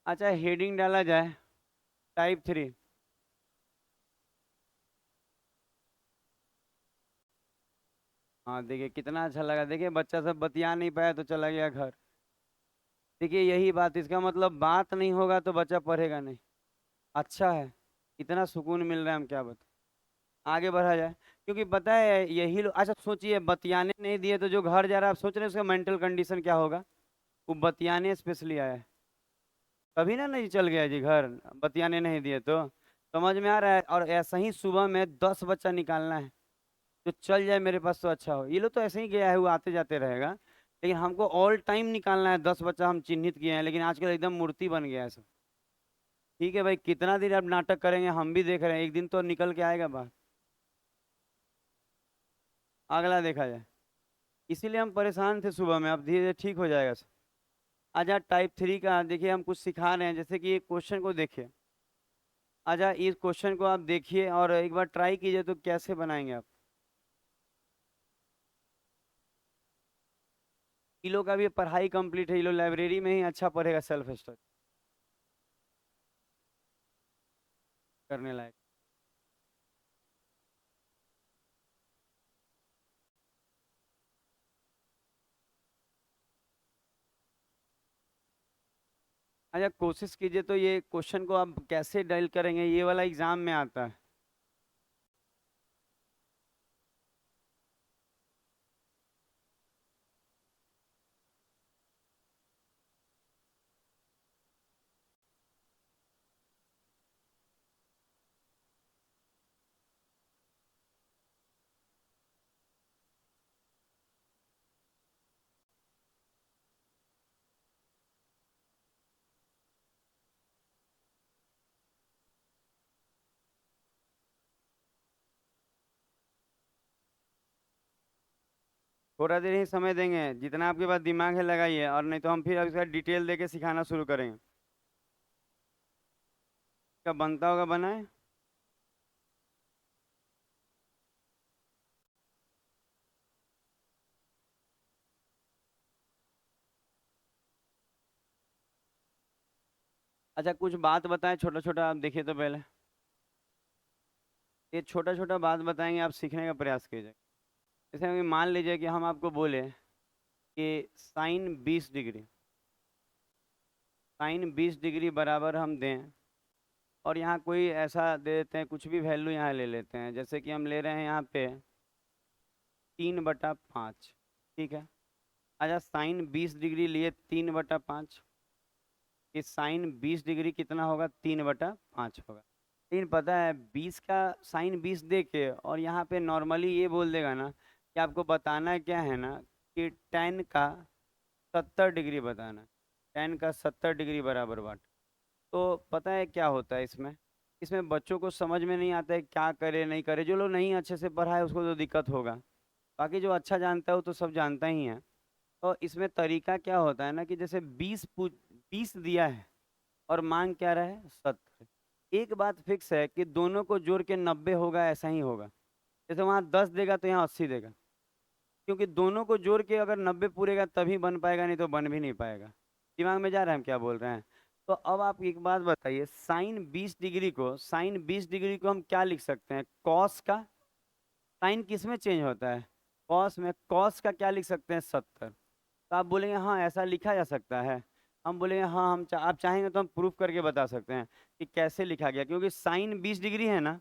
अच्छा, हेडिंग डाला जाए टाइप 3। हाँ देखिए कितना अच्छा लगा, देखिए बच्चा सब बतिया नहीं पाया तो चला गया घर। देखिए यही बात, इसका मतलब बात नहीं होगा तो बच्चा पढ़ेगा नहीं। अच्छा है, इतना सुकून मिल रहा है, हम क्या बता। आगे बढ़ा जाए, क्योंकि पता है यही लोग, अच्छा सोचिए बतियाने नहीं दिए तो जो घर जा रहा है, आप सोच रहे हैं उसका मेंटल कंडीशन क्या होगा। वो बतियाने स्पेशली आया है, कभी ना नहीं चल गया जी घर, बतियाने नहीं दिए तो। समझ में आ रहा है, और ऐसा ही सुबह में 10 बच्चा निकालना है, जो चल जाए मेरे पास तो अच्छा हो। ये लोग तो ऐसे ही गया है, वो आते जाते रहेगा, लेकिन हमको ऑल टाइम निकालना है। 10 बच्चा हम चिन्हित किए हैं, लेकिन आजकल एकदम मूर्ति बन गया है सब। ठीक है भाई, कितना दिन अब नाटक करेंगे, हम भी देख रहे हैं, एक दिन तो निकल के आएगा बाहर। अगला देखा जाए, इसीलिए हम परेशान थे सुबह में, अब धीरे धीरे ठीक हो जाएगा सब। आजा टाइप 3 का देखिए, हम कुछ सिखा रहे हैं, जैसे कि एक क्वेश्चन को देखिए। आजा इस क्वेश्चन को आप देखिए और एक बार ट्राई कीजिए तो कैसे बनाएंगे आप। ये लोग का भी पढ़ाई कंप्लीट है, ये लोग लाइब्रेरी में ही अच्छा पढ़ेगा, सेल्फ स्टडी करने लायक। अच्छा कोशिश कीजिए, तो ये क्वेश्चन को आप कैसे डील करेंगे, ये वाला एग्जाम में आता है। थोड़ा देर ही समय देंगे, जितना आपके पास दिमाग है लगाइए, और नहीं तो हम फिर अब इसका डिटेल दे के सिखाना शुरू करेंगे। क्या बनता होगा बनाए। अच्छा कुछ बात बताएं छोटा छोटा, आप देखिए तो पहले। ये छोटा छोटा बात बताएंगे, आप सीखने का प्रयास कीजिए। जैसे अभी मान लीजिए कि हम आपको बोले कि साइन 20 डिग्री बराबर हम दें, और यहाँ कोई ऐसा दे देते हैं, कुछ भी वैल्यू यहाँ ले लेते हैं, जैसे कि हम ले रहे हैं यहाँ पे 3/5। ठीक है। अच्छा साइन 20 डिग्री लिए 3/5, कि साइन 20 डिग्री कितना होगा, 3/5 होगा। लेकिन पता है 20 का साइन 20 दे के और यहाँ पे नॉर्मली ये बोल देगा ना कि आपको बताना क्या है ना, कि टेन का 70 डिग्री बताना है। टेन का 70 डिग्री बराबर वाट। तो पता है क्या होता है इसमें, इसमें बच्चों को समझ में नहीं आता है क्या करे नहीं करे। जो लोग नहीं अच्छे से पढ़ा है उसको तो दिक्कत होगा, बाकी जो अच्छा जानता है वो तो सब जानता ही है। तो इसमें तरीका क्या होता है ना, कि जैसे 20 दिया है और मांग क्या रहा है 70। एक बात फिक्स है कि दोनों को जोड़ के 90 होगा, ऐसा ही होगा। जैसे वहाँ 10 देगा तो यहाँ 80 देगा, क्योंकि दोनों को जोड़ के अगर 90 पूरेगा तभी बन पाएगा, नहीं तो बन भी नहीं पाएगा। दिमाग में जा रहा है हम क्या बोल रहे हैं। तो अब आप एक बात बताइए, साइन 20 डिग्री को हम क्या लिख सकते हैं, कॉस का। साइन किस में चेंज होता है, कॉस में। कॉस का क्या लिख सकते हैं, 70। तो आप बोलेंगे हाँ ऐसा लिखा जा सकता है। हम बोलेंगे हाँ, आप चाहेंगे तो हम प्रूफ करके बता सकते हैं कि कैसे लिखा गया, क्योंकि साइन 20 डिग्री है ना,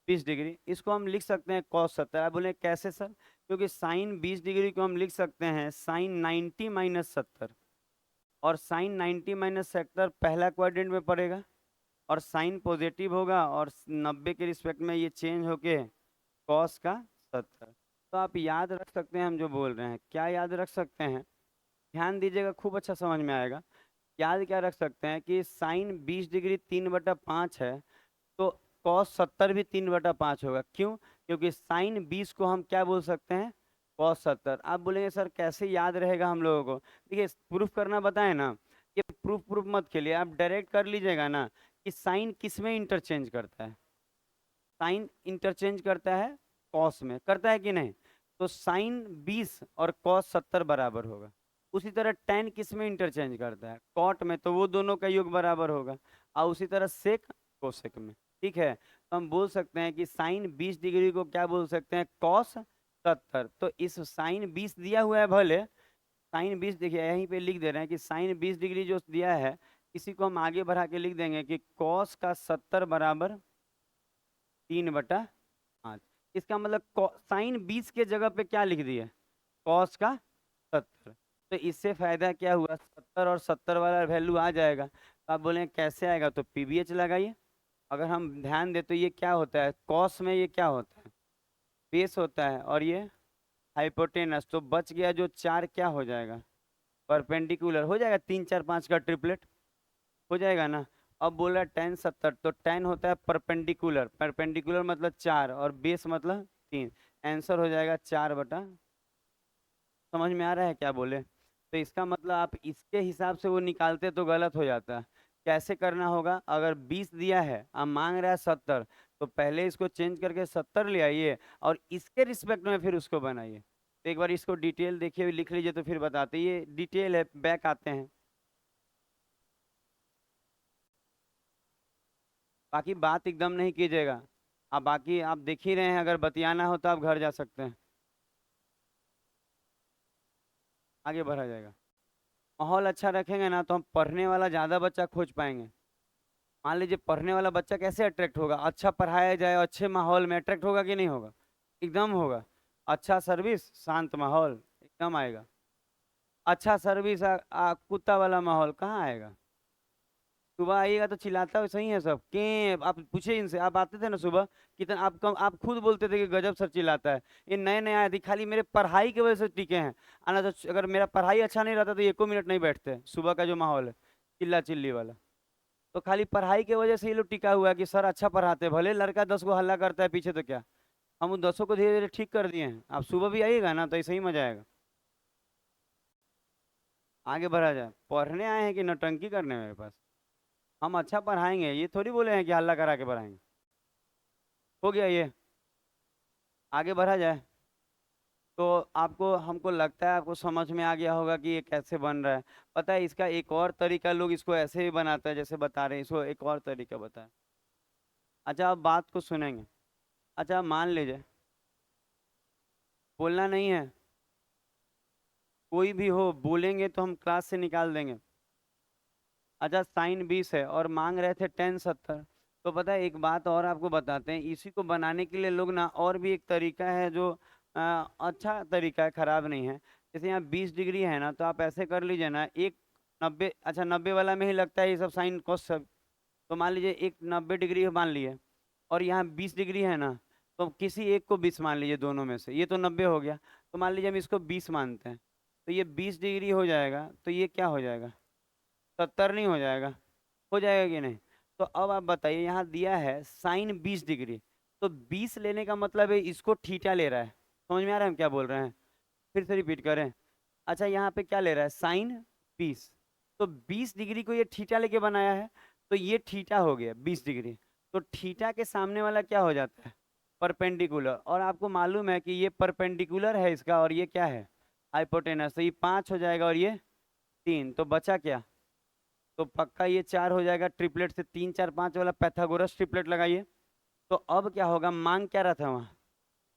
20 डिग्री, इसको हम लिख सकते हैं cos 70। आप बोले कैसे सर, क्योंकि साइन 20 डिग्री को हम लिख सकते हैं साइन 90 - 70। और साइन 90 - 70 पहला क्वाड्रेंट में पड़ेगा, और साइन पॉजिटिव होगा, और 90 के रिस्पेक्ट में ये चेंज होके कॉस का 70। तो आप याद रख सकते हैं हम जो बोल रहे हैं, क्या याद रख सकते हैं, ध्यान दीजिएगा, खूब अच्छा समझ में आएगा। याद क्या रख सकते हैं कि साइन 20 डिग्री 3/5 है, तो cos 70 भी 3/5 होगा। क्यों, क्योंकि साइन 20 को हम क्या बोल सकते हैं, cos 70। आप बोलेंगे सर कैसे याद रहेगा हम लोगों को। देखिए प्रूफ करना बताए ना, ये प्रूफ प्रूफ मत खेलिए, आप डायरेक्ट कर लीजिएगा ना कि साइन किस में इंटरचेंज करता है। साइन इंटरचेंज करता है कॉस में, करता है कि नहीं। तो साइन 20 और cos 70 बराबर होगा, उसी तरह tan किस में इंटरचेंज करता है, कॉट में, तो वो दोनों का योग बराबर होगा। और उसी तरह सेक कोसेक में। ठीक है, तो हम बोल सकते हैं कि साइन 20 डिग्री को क्या बोल सकते हैं, कॉस 70। तो इस साइन 20 दिया हुआ है, भले साइन 20 देखिए यहीं पे लिख दे रहे हैं कि साइन 20 डिग्री जो दिया है, इसी को हम आगे बढ़ा के लिख देंगे कि कॉस का 70 बराबर 3/5। इसका मतलब साइन 20 के जगह पे क्या लिख दिए, कॉस का 70। तो इससे फायदा क्या हुआ, 70 और 70 वाला वैल्यू आ जाएगा। तो आप बोले कैसे आएगा, तो पीवीएच लगाइए। अगर हम ध्यान दें तो ये क्या होता है, कॉस में ये क्या होता है, बेस होता है, और ये हाइपोटेनस। तो बच गया जो 4, क्या हो जाएगा, परपेंडिकुलर हो जाएगा, 3 4 5 का ट्रिपलेट हो जाएगा ना। अब बोला tan 70, तो tan होता है परपेंडिकुलर, परपेंडिकुलर मतलब 4 और बेस मतलब 3। आंसर हो जाएगा 4/। समझ में आ रहा है क्या बोले। तो इसका मतलब आप इसके हिसाब से वो निकालते तो गलत हो जाता। कैसे करना होगा, अगर 20 दिया है, अब मांग रहा है 70, तो पहले इसको चेंज करके 70 ले आइए और इसके रिस्पेक्ट में फिर उसको बनाइए। तो एक बार इसको डिटेल देखिए, लिख लीजिए, तो फिर बताते, ये डिटेल है, बैक आते हैं। बाकी बात एकदम नहीं कीजिएगा। अब बाकी आप देख ही रहे हैं, अगर बतियाना हो तो आप घर जा सकते हैं, आगे बढ़ा जाएगा। माहौल अच्छा रखेंगे ना तो हम पढ़ने वाला ज़्यादा बच्चा खोज पाएंगे। मान लीजिए पढ़ने वाला बच्चा कैसे अट्रैक्ट होगा, अच्छा पढ़ाया जाए अच्छे माहौल में, अट्रैक्ट होगा कि नहीं होगा, एकदम होगा। अच्छा सर्विस, शांत माहौल, एकदम आएगा। अच्छा सर्विस, कुत्ता वाला माहौल कहाँ आएगा। सुबह आइएगा तो चिल्लाता है, सही है सब के, आप पूछे इनसे, आप आते थे ना सुबह, कितना आप कम, आप खुद बोलते थे कि गजब सर चिल्लाता है। ये नए नए आए थे, खाली मेरे पढ़ाई की वजह से टिके हैं। आना तो अगर मेरा पढ़ाई अच्छा नहीं रहता तो एको मिनट नहीं बैठते। सुबह का जो माहौल है चिल्ला चिल्ली वाला, तो खाली पढ़ाई की वजह से ये लोग टिका हुआ है कि सर अच्छा पढ़ाते हैं। भले लड़का 10 को हल्ला करता है पीछे तो क्या, हम उन 10 को धीरे धीरे ठीक कर दिए हैं। आप सुबह भी आइएगा ना तो ऐसे ही मजा आएगा। आगे बढ़ा जाए, पढ़ने आए हैं कि नौटंकी करने मेरे पास। हम अच्छा पढ़ाएंगे, ये थोड़ी बोले हैं कि हल्ला करा के पढ़ाएंगे। हो गया ये, आगे बढ़ा जाए। तो आपको, हमको लगता है आपको समझ में आ गया होगा कि ये कैसे बन रहा है। पता है इसका एक और तरीका, लोग इसको ऐसे ही बनाते हैं जैसे बता रहे हैं, इसको एक और तरीका बताएं। अच्छा आप बात को सुनेंगे। अच्छा मान लीजिए, बोलना नहीं है, कोई भी हो बोलेंगे तो हम क्लास से निकाल देंगे। अच्छा साइन 20 है और मांग रहे थे tan 70। तो पता है एक बात और आपको बताते हैं, इसी को बनाने के लिए लोग ना, और भी एक तरीका है जो अच्छा तरीका है, खराब नहीं है। जैसे यहाँ 20 डिग्री है ना, तो आप ऐसे कर लीजिए ना, एक 90, अच्छा 90 वाला में ही लगता है ये सब साइन कॉस सब। तो मान लीजिए एक 90 डिग्री मान लिए, और यहाँ 20 डिग्री है ना, तो किसी एक को 20 मान लीजिए, दोनों में से, ये तो 90 हो गया। तो मान लीजिए हम इसको 20 मानते हैं, तो ये 20 डिग्री हो जाएगा, तो ये क्या हो जाएगा, 70 नहीं हो जाएगा, हो जाएगा कि नहीं। तो अब आप बताइए, यहाँ दिया है साइन 20 डिग्री, तो 20 लेने का मतलब है इसको थीटा ले रहा है। समझ में आ रहा है हम क्या बोल रहे हैं, फिर से रिपीट करें। अच्छा यहाँ पे क्या ले रहा है, साइन 20, तो 20 डिग्री को ये थीटा लेके बनाया है, तो ये थीटा हो गया 20 डिग्री। तो थीटा के सामने वाला क्या हो जाता है, परपेंडिकुलर। और आपको मालूम है कि ये परपेंडिकुलर है इसका, और ये क्या है, हाइपोटेनस। तो ये 5 हो जाएगा और ये 3, तो बचा क्या, तो पक्का ये 4 हो जाएगा। ट्रिपलेट से 3 4 5 वाला पैथागोरस ट्रिपलेट लगाइए। तो अब क्या होगा, मांग क्या रहा था वहाँ,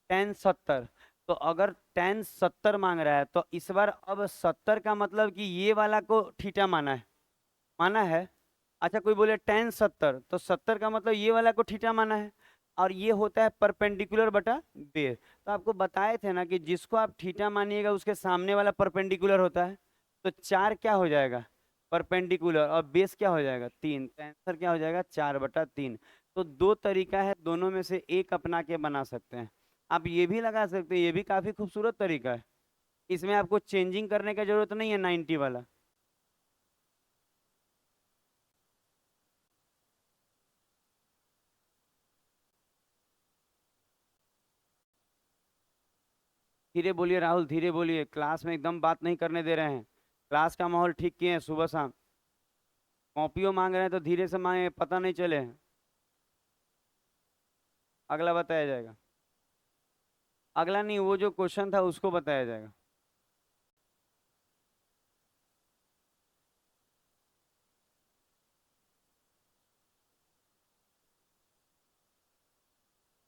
tan 70। तो अगर tan 70 मांग रहा है, तो इस बार अब 70 का मतलब कि ये वाला को थीटा माना है, माना है। अच्छा कोई बोले tan 70, तो 70 का मतलब ये वाला को थीटा माना है, और ये होता है परपेंडिकुलर बटा बेस। तो आपको बताए थे ना कि जिसको आप थीटा मानिएगा उसके सामने वाला परपेंडिकुलर होता है। तो 4 क्या हो जाएगा, परपेंडिकुलर, और बेस क्या हो जाएगा 3, तो आंसर क्या हो जाएगा 4/3। तो दो तरीका है, दोनों में से एक अपना के बना सकते हैं। आप ये भी लगा सकते हैं, ये भी काफी खूबसूरत तरीका है। इसमें आपको चेंजिंग करने का जरूरत नहीं है 90 वाला। धीरे बोलिए राहुल, धीरे बोलिए, क्लास में एकदम बात नहीं करने दे रहे हैं। क्लास का माहौल ठीक किए हैं सुबह शाम। कॉपियों मांग रहे हैं तो धीरे से मांगे, पता नहीं चले। अगला बताया जाएगा, अगला नहीं, वो जो क्वेश्चन था उसको बताया जाएगा।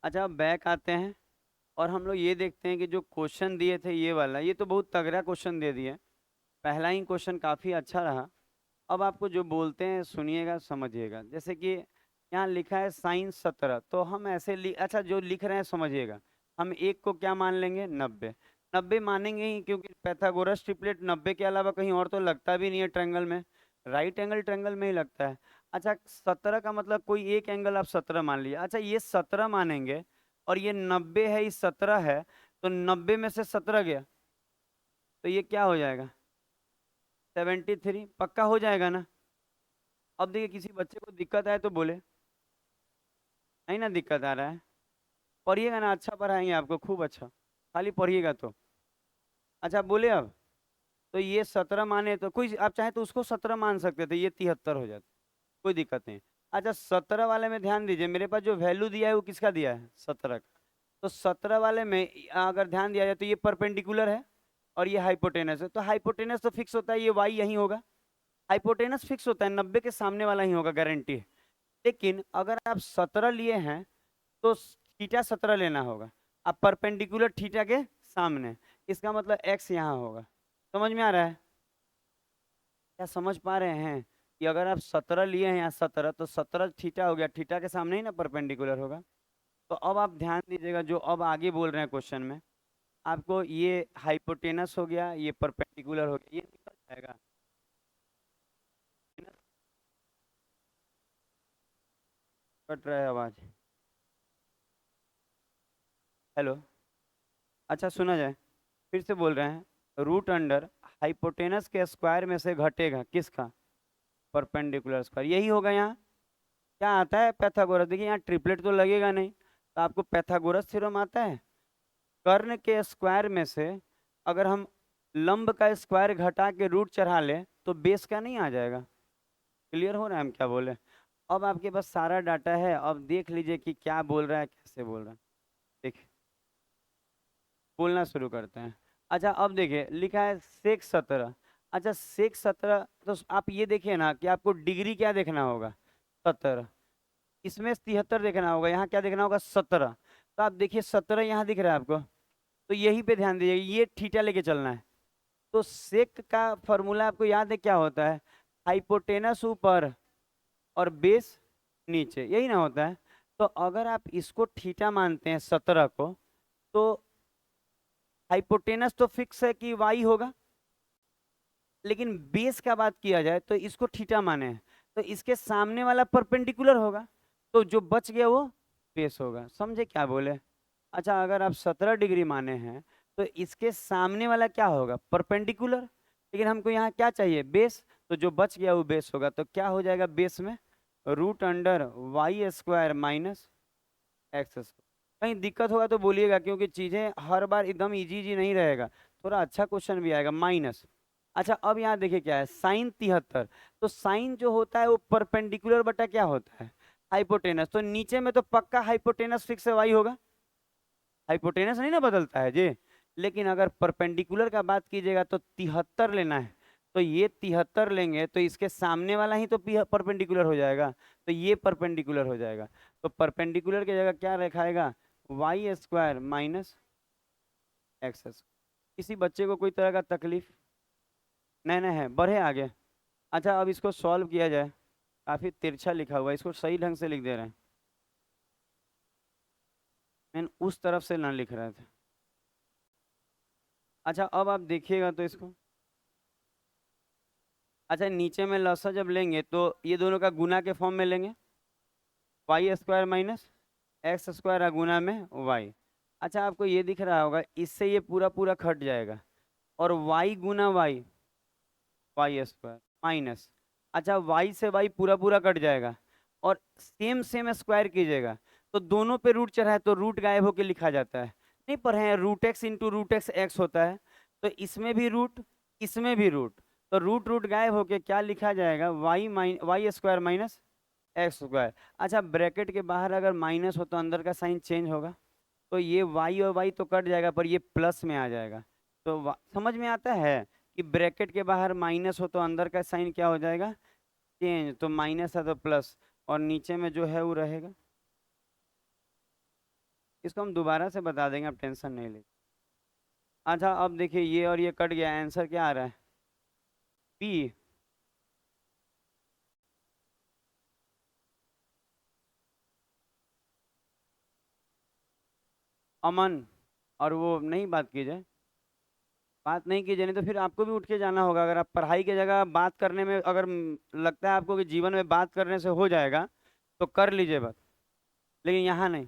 अच्छा अब बैक आते हैं और हम लोग ये देखते हैं कि जो क्वेश्चन दिए थे ये वाला, ये तो बहुत तगड़ा क्वेश्चन दे दिए। पहला ही क्वेश्चन काफ़ी अच्छा रहा। अब आपको जो बोलते हैं सुनिएगा समझिएगा। जैसे कि यहाँ लिखा है साइन 17, तो हम ऐसे अच्छा जो लिख रहे हैं समझिएगा। हम एक को क्या मान लेंगे, 90। 90 मानेंगे ही क्योंकि पैथागोरस ट्रिपलेट 90 के अलावा कहीं और तो लगता भी नहीं है ट्रायंगल में। राइट एंगल ट्रायंगल में ही लगता है। अच्छा 17 का मतलब कोई एक एंगल आप 17 मान लीजिए। अच्छा ये 17 मानेंगे और ये 90 है, ये 17 है, तो 90 में से 17 गया तो ये क्या हो जाएगा, 73। पक्का हो जाएगा ना। अब देखिए किसी बच्चे को दिक्कत आए तो बोले, नहीं ना दिक्कत आ रहा है, पढ़िएगा ना, अच्छा पढ़ाएंगे आपको खूब अच्छा, खाली पढ़िएगा तो। अच्छा बोले अब, तो ये 17 माने तो कोई आप चाहे तो उसको 17 मान सकते थे, ये 73 हो जाता, कोई दिक्कत नहीं। अच्छा 17 वाले में ध्यान दीजिए, मेरे पास जो वैल्यू दिया है वो किसका दिया है, 17 का। तो 17 वाले में अगर ध्यान दिया जाए तो ये परपेंडिकुलर है और ये हाइपोटेनस है, तो हाइपोटेनस तो फिक्स होता है, ये वाई यहीं होगा। हाइपोटेनस फिक्स होता है, 90 के सामने वाला ही होगा, गारंटी है। लेकिन अगर आप 17 लिए हैं तो थीटा 17 लेना होगा। अब परपेंडिकुलर थीटा के सामने, इसका मतलब एक्स यहाँ होगा। समझ में आ रहा है, क्या समझ पा रहे हैं कि अगर आप 17 लिए हैं यहाँ 17, तो 17 थीटा हो गया, थीटा के सामने ही ना परपेंडिकुलर होगा। तो अब आप ध्यान दीजिएगा जो अब आगे बोल रहे हैं क्वेश्चन में, आपको ये हाइपोटेनस हो गया, ये परपेंडिकुलर हो गया, ये निकल जाएगा। कट रहा है आवाज, हेलो। अच्छा सुना जाए, फिर से बोल रहे हैं, रूट अंडर हाइपोटेनस के स्क्वायर में से घटेगा किसका, परपेंडिकुलर स्क्वायर, यही होगा यहाँ। क्या आता है, पैथागोरस। देखिए यहाँ ट्रिपलेट तो लगेगा नहीं, तो आपको पैथागोरस थ्योरम आता है। कर्ण के स्क्वायर में से अगर हम लंब का स्क्वायर घटा के रूट चढ़ा ले तो बेस का नहीं आ जाएगा। क्लियर हो रहा है हम क्या बोले। अब आपके पास सारा डाटा है, अब देख लीजिए कि क्या बोल रहा है, कैसे बोल रहा है। देखिए बोलना शुरू करते हैं। अच्छा अब देखिए लिखा है सेक 17। अच्छा सेक 17, तो आप ये देखिए ना कि आपको डिग्री क्या देखना होगा, 17। इसमें 73 देखना होगा, यहाँ क्या देखना होगा, 17। तो आप देखिए 17 यहाँ दिख रहा है आपको, तो यही पे ध्यान दीजिए, ये थीटा लेके चलना है। तो सेक का फॉर्मूला आपको याद है क्या होता है, हाइपोटेनस ऊपर और बेस नीचे, यही ना होता है। तो अगर आप इसको थीटा मानते हैं 17 को, तो हाइपोटेनस तो फिक्स है कि वाई होगा, लेकिन बेस का बात किया जाए तो इसको थीटा माने हैं, तो इसके सामने वाला परपेंडिकुलर होगा, तो जो बच गया वो बेस होगा। समझे क्या बोले। अच्छा अगर आप 17 डिग्री माने हैं तो इसके सामने वाला क्या होगा, परपेंडिकुलर, लेकिन हमको यहाँ क्या चाहिए, बेस, तो जो बच गया वो बेस होगा। तो क्या हो जाएगा बेस में, root under Y square minus X square. कहीं दिक्कत होगा तो बोलिएगा, क्योंकि चीजें हर बार एकदम इजी इजी नहीं रहेगा, थोड़ा अच्छा क्वेश्चन भी आएगा, माइनस। अच्छा अब यहाँ देखिए क्या है, साइन 73। तो साइन जो होता है वो परपेंडिकुलर बटा क्या होता है, हाइपोटेनस। तो नीचे में तो पक्का हाइपोटेनस फिक्स है, वाई होगा, हाइपोटेनस नहीं ना बदलता है जी। लेकिन अगर परपेंडिकुलर का बात कीजिएगा तो 73 लेना है, तो ये 73 लेंगे तो इसके सामने वाला ही तो परपेंडिकुलर हो जाएगा, तो ये परपेंडिकुलर हो जाएगा। तो परपेंडिकुलर की जगह क्या लिखाएगा, वाई स्क्वायर माइनस एक्स। किसी बच्चे को कोई तरह का तकलीफ नहीं नहीं है, बढ़े आगे। अच्छा अब इसको सॉल्व किया जाए, काफी तिरछा लिखा हुआ है, इसको सही ढंग से लिख दे रहे हैं, मैं उस तरफ से ना लिख रहे थे। अच्छा अब आप देखिएगा तो इसको, अच्छा नीचे में लसा जब लेंगे तो ये दोनों का गुना के फॉर्म में लेंगे, Y square minus X square गुना में वाई। अच्छा आपको ये दिख रहा होगा, इससे ये पूरा पूरा कट जाएगा, और वाई गुना वाई, वाई स्क्वायर माइनस, अच्छा वाई से वाई पूरा पूरा कट जाएगा, और सेम सेम स्क्वायर कीजिएगा, तो दोनों पे रूट चढ़ा है तो रूट गायब होके लिखा जाता है। नहीं पढ़े हैं, root X into root X X होता है, तो इसमें भी रूट, इसमें भी रूट, तो रूट रूट गायब होके क्या लिखा जाएगा, Y square minus X square. अच्छा ब्रैकेट के बाहर अगर माइनस हो तो अंदर का साइन चेंज होगा, तो ये वाई और वाई तो कट जाएगा पर ये प्लस में आ जाएगा। तो समझ में आता है कि ब्रैकेट के बाहर माइनस हो तो अंदर का साइन क्या हो जाएगा, चेंज, तो माइनस है तो प्लस, और नीचे में जो है वो रहेगा। इसको हम दोबारा से बता देंगे, आप टेंशन नहीं लीजिए। अच्छा अब देखिए, ये और ये कट गया, आंसर क्या आ रहा है? पी। अमन। और वो नहीं बात कीजिए, बात नहीं कीजिए, नहीं तो फिर आपको भी उठ के जाना होगा। अगर आप पढ़ाई की जगह बात करने में, अगर लगता है आपको कि जीवन में बात करने से हो जाएगा, तो कर लीजिए बात, लेकिन यहाँ नहीं।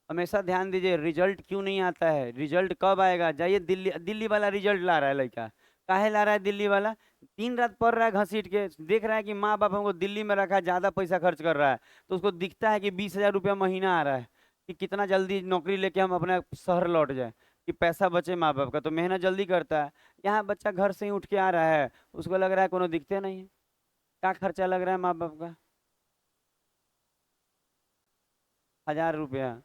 हमेशा ध्यान दीजिए, रिजल्ट क्यों नहीं आता है, रिजल्ट कब आएगा? जाइए, दिल्ली दिल्ली वाला रिजल्ट ला रहा है लड़का। काहे ला रहा है दिल्ली वाला? दिन रात पढ़ रहा है घसीट के, देख रहा है कि माँ बाप हमको दिल्ली में रखा है, ज्यादा पैसा खर्च कर रहा है, तो उसको दिखता है कि 20,000 रुपया महीना आ रहा है, कि कितना जल्दी नौकरी लेके हम अपने शहर लौट जाए, कि पैसा बचे माँ बाप का, तो मेहनत जल्दी करता है। यहाँ बच्चा घर से ही उठ के आ रहा है, उसको लग रहा है कोनो दिखते नहीं है, क्या खर्चा लग रहा है माँ बाप का? 1,000 रुपया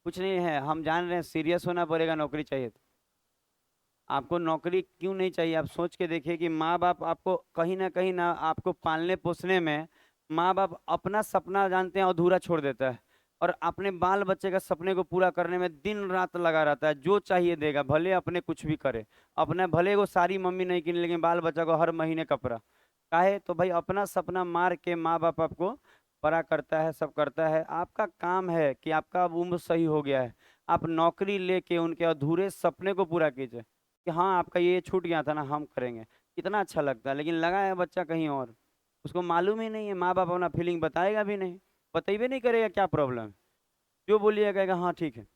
कुछ नहीं है, हम जान रहे हैं, सीरियस होना पड़ेगा, नौकरी चाहिए तो। आपको नौकरी क्यों नहीं चाहिए, आप सोच के देखिए कि माँ बाप आपको कहीं ना आपको पालने पोसने में, माँ बाप अपना सपना जानते हैं अधूरा छोड़ देता है, और अपने बाल बच्चे का सपने को पूरा करने में दिन रात लगा रहता है, जो चाहिए देगा, भले अपने कुछ भी करे। अपने भले वो सारी मम्मी नहीं किने, लेकिन बाल बच्चा को हर महीने कपड़ा। काहे? तो भाई अपना सपना मार के माँ बाप आपको बड़ा करता है, सब करता है। आपका काम है कि आपका अब उम्र सही हो गया है, आप नौकरी लेके उनके अधूरे सपने को पूरा कीजिए, कि हाँ आपका ये छूट गया था ना, हम करेंगे। कितना अच्छा लगता है, लेकिन लगा है बच्चा कहीं और, उसको मालूम ही नहीं है, माँ बाप अपना फीलिंग बताएगा भी नहीं, बतेबे नहीं करेगा क्या प्रॉब्लम है, जो बोलिएगा कहेगा हाँ ठीक है।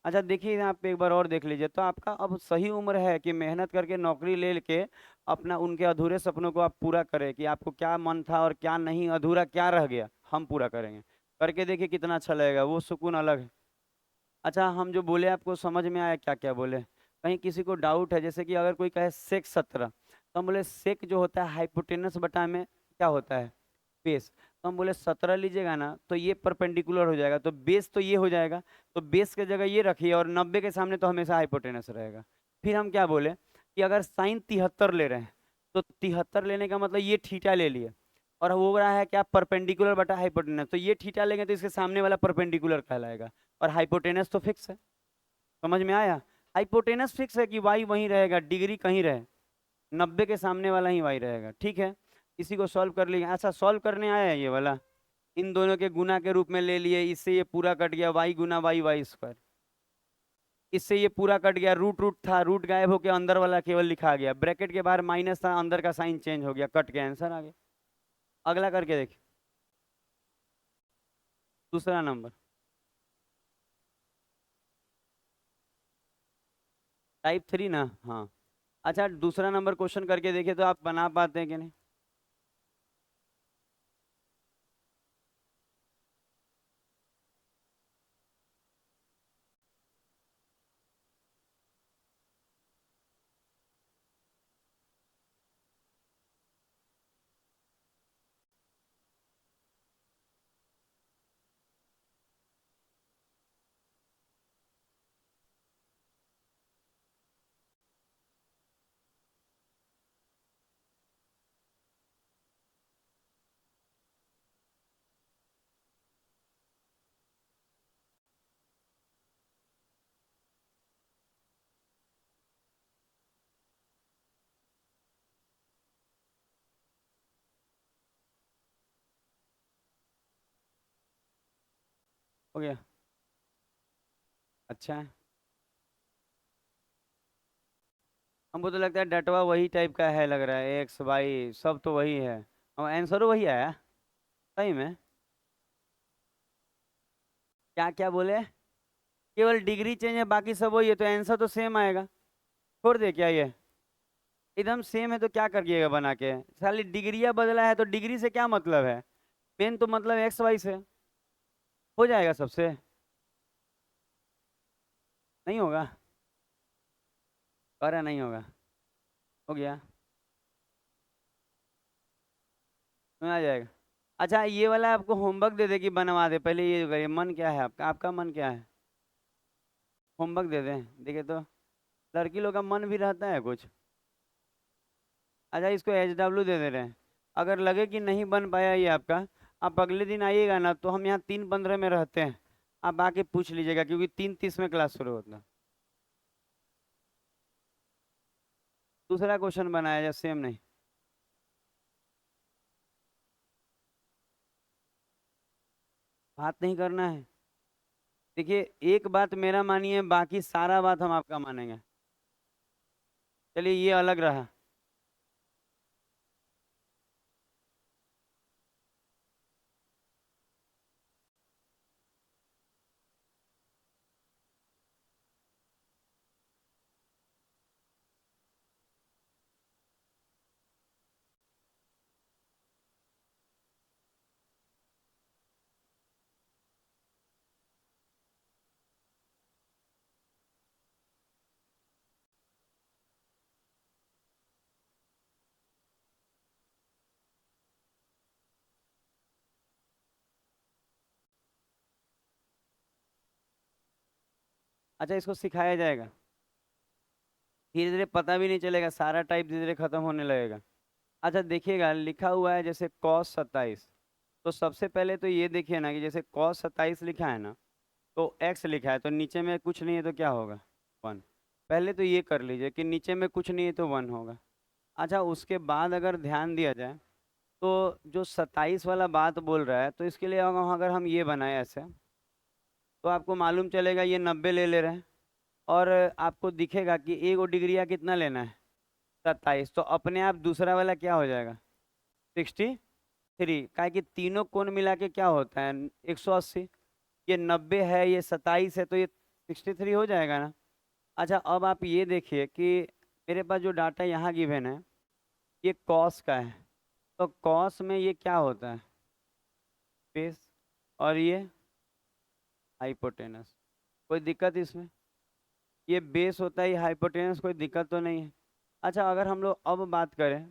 अच्छा देखिए, यहाँ पे एक बार और देख लीजिए, तो आपका अब सही उम्र है कि मेहनत करके नौकरी ले के अपना उनके अधूरे सपनों को आप पूरा करें, कि आपको क्या मन था और क्या नहीं, अधूरा क्या रह गया, हम पूरा करेंगे। करके देखिए कितना अच्छा लगेगा, वो सुकून अलग है। अच्छा हम जो बोले आपको समझ में आया, क्या क्या बोले? कहीं किसी को डाउट है, जैसे कि अगर कोई कहे सेक 17, तो हम बोले सेक जो होता है हाइपोटेनस बटा में क्या होता है? बेस। तो हम बोले 17 लीजिएगा ना, तो ये परपेंडिकुलर हो जाएगा, तो बेस तो ये हो जाएगा, तो बेस के जगह ये रखिए, और 90 के सामने तो हमेशा हाइपोटेनस रहेगा। फिर हम क्या बोले, कि अगर साइन 73 ले रहे हैं, तो 73 लेने का मतलब ये थीटा ले लिए, और हो रहा है क्या, परपेंडिकुलर बटा हाइपोटेनस, तो ये थीटा लेंगे तो इसके सामने वाला परपेंडिकुलर कहलाएगा, और हाइपोटेनस तो फिक्स है। समझ में आया? हाइपोटेनस फिक्स है कि वाई वहीं रहेगा, डिग्री कहीं रहे, 90 के सामने वाला ही वाई रहेगा, ठीक है। इसी को सॉल्व कर लिया। अच्छा सॉल्व करने आया है ये वाला, इन दोनों के गुना के रूप में ले लिए, इससे ये पूरा कट गया, वाई गुना वाई वाई स्क्वायर, इससे ये पूरा कट गया, रूट रूट था, रूट गायब होकर अंदर वाला केवल लिखा गया, ब्रैकेट के बाहर माइनस था, अंदर का साइन चेंज हो गया, कट के आंसर आ गया। अगला करके देखिए, दूसरा नंबर, टाइप 3 ना, हाँ। अच्छा दूसरा नंबर क्वेश्चन करके देखिए, तो आप बना पाते हैं कि नहीं? हो गया। अच्छा है, हमको तो लगता है डटवा वही टाइप का है, लग रहा है एक्स वाई सब तो वही है, और आंसर वही आया। सही में? क्या क्या बोले? केवल डिग्री चेंज है, बाकी सब वही है, तो आंसर तो सेम आएगा। छोड़ दे क्या ये? एकदम सेम है तो क्या करिएगा बना के, खाली डिग्रिया बदला है, तो डिग्री से क्या मतलब है? पेन तो मतलब एक्स वाई से। हो जाएगा सबसे? नहीं होगा? अरे नहीं होगा। हो गया, में आ जाएगा। अच्छा ये वाला आपको होमवर्क दे दे कि बनवा दे, पहले ये मन क्या है आपका, आपका मन क्या है? होमवर्क दे दें, देखिए तो। लड़की लोग का मन भी रहता है कुछ। अच्छा, इसको HW दे रहे हैं। अगर लगे कि नहीं बन पाया ये आपका, आप अगले दिन आइएगा ना, तो हम यहाँ 3:15 में रहते हैं। आप आके पूछ लीजिएगा, क्योंकि 3:30 में क्लास शुरू होता है। दूसरा क्वेश्चन बनाया जाए, सेम नहीं। बात नहीं करना है। देखिए, एक बात मेरा मानिए, बाकी सारा बात हम आपका मानेंगे। चलिए, ये अलग रहा। अच्छा, इसको सिखाया जाएगा। धीरे धीरे पता भी नहीं चलेगा, सारा टाइप धीरे धीरे खत्म होने लगेगा। अच्छा, देखिएगा, लिखा हुआ है जैसे cos 27। तो सबसे पहले तो ये देखिए ना, कि जैसे cos 27 लिखा है ना, तो x लिखा है, तो नीचे में कुछ नहीं है तो क्या होगा? 1। पहले तो ये कर लीजिए कि नीचे में कुछ नहीं है तो 1 होगा। अच्छा, उसके बाद अगर ध्यान दिया जाए, तो जो 27 वाला बात बोल रहा है, तो इसके लिए अगर हम ये बनाए ऐसे, तो आपको मालूम चलेगा ये 90 ले ले रहे हैं। और आपको दिखेगा कि एक वो डिग्री का कितना लेना है? 27। तो अपने आप दूसरा वाला क्या हो जाएगा? 63। क्या कि तीनों कोण मिला के क्या होता है? 180। ये 90 है, ये 27 है, तो ये 63 हो जाएगा ना। अच्छा, अब आप ये देखिए कि मेरे पास जो डाटा यहाँ गिवन है, ये कॉस का है। तो कॉस में ये क्या होता है? बेस। और ये हाइपोटेनस। कोई दिक्कत इसमें? ये बेस होता है, ये हाइपोटेनस, कोई दिक्कत तो नहीं है। अच्छा, अगर हम लोग अब बात करें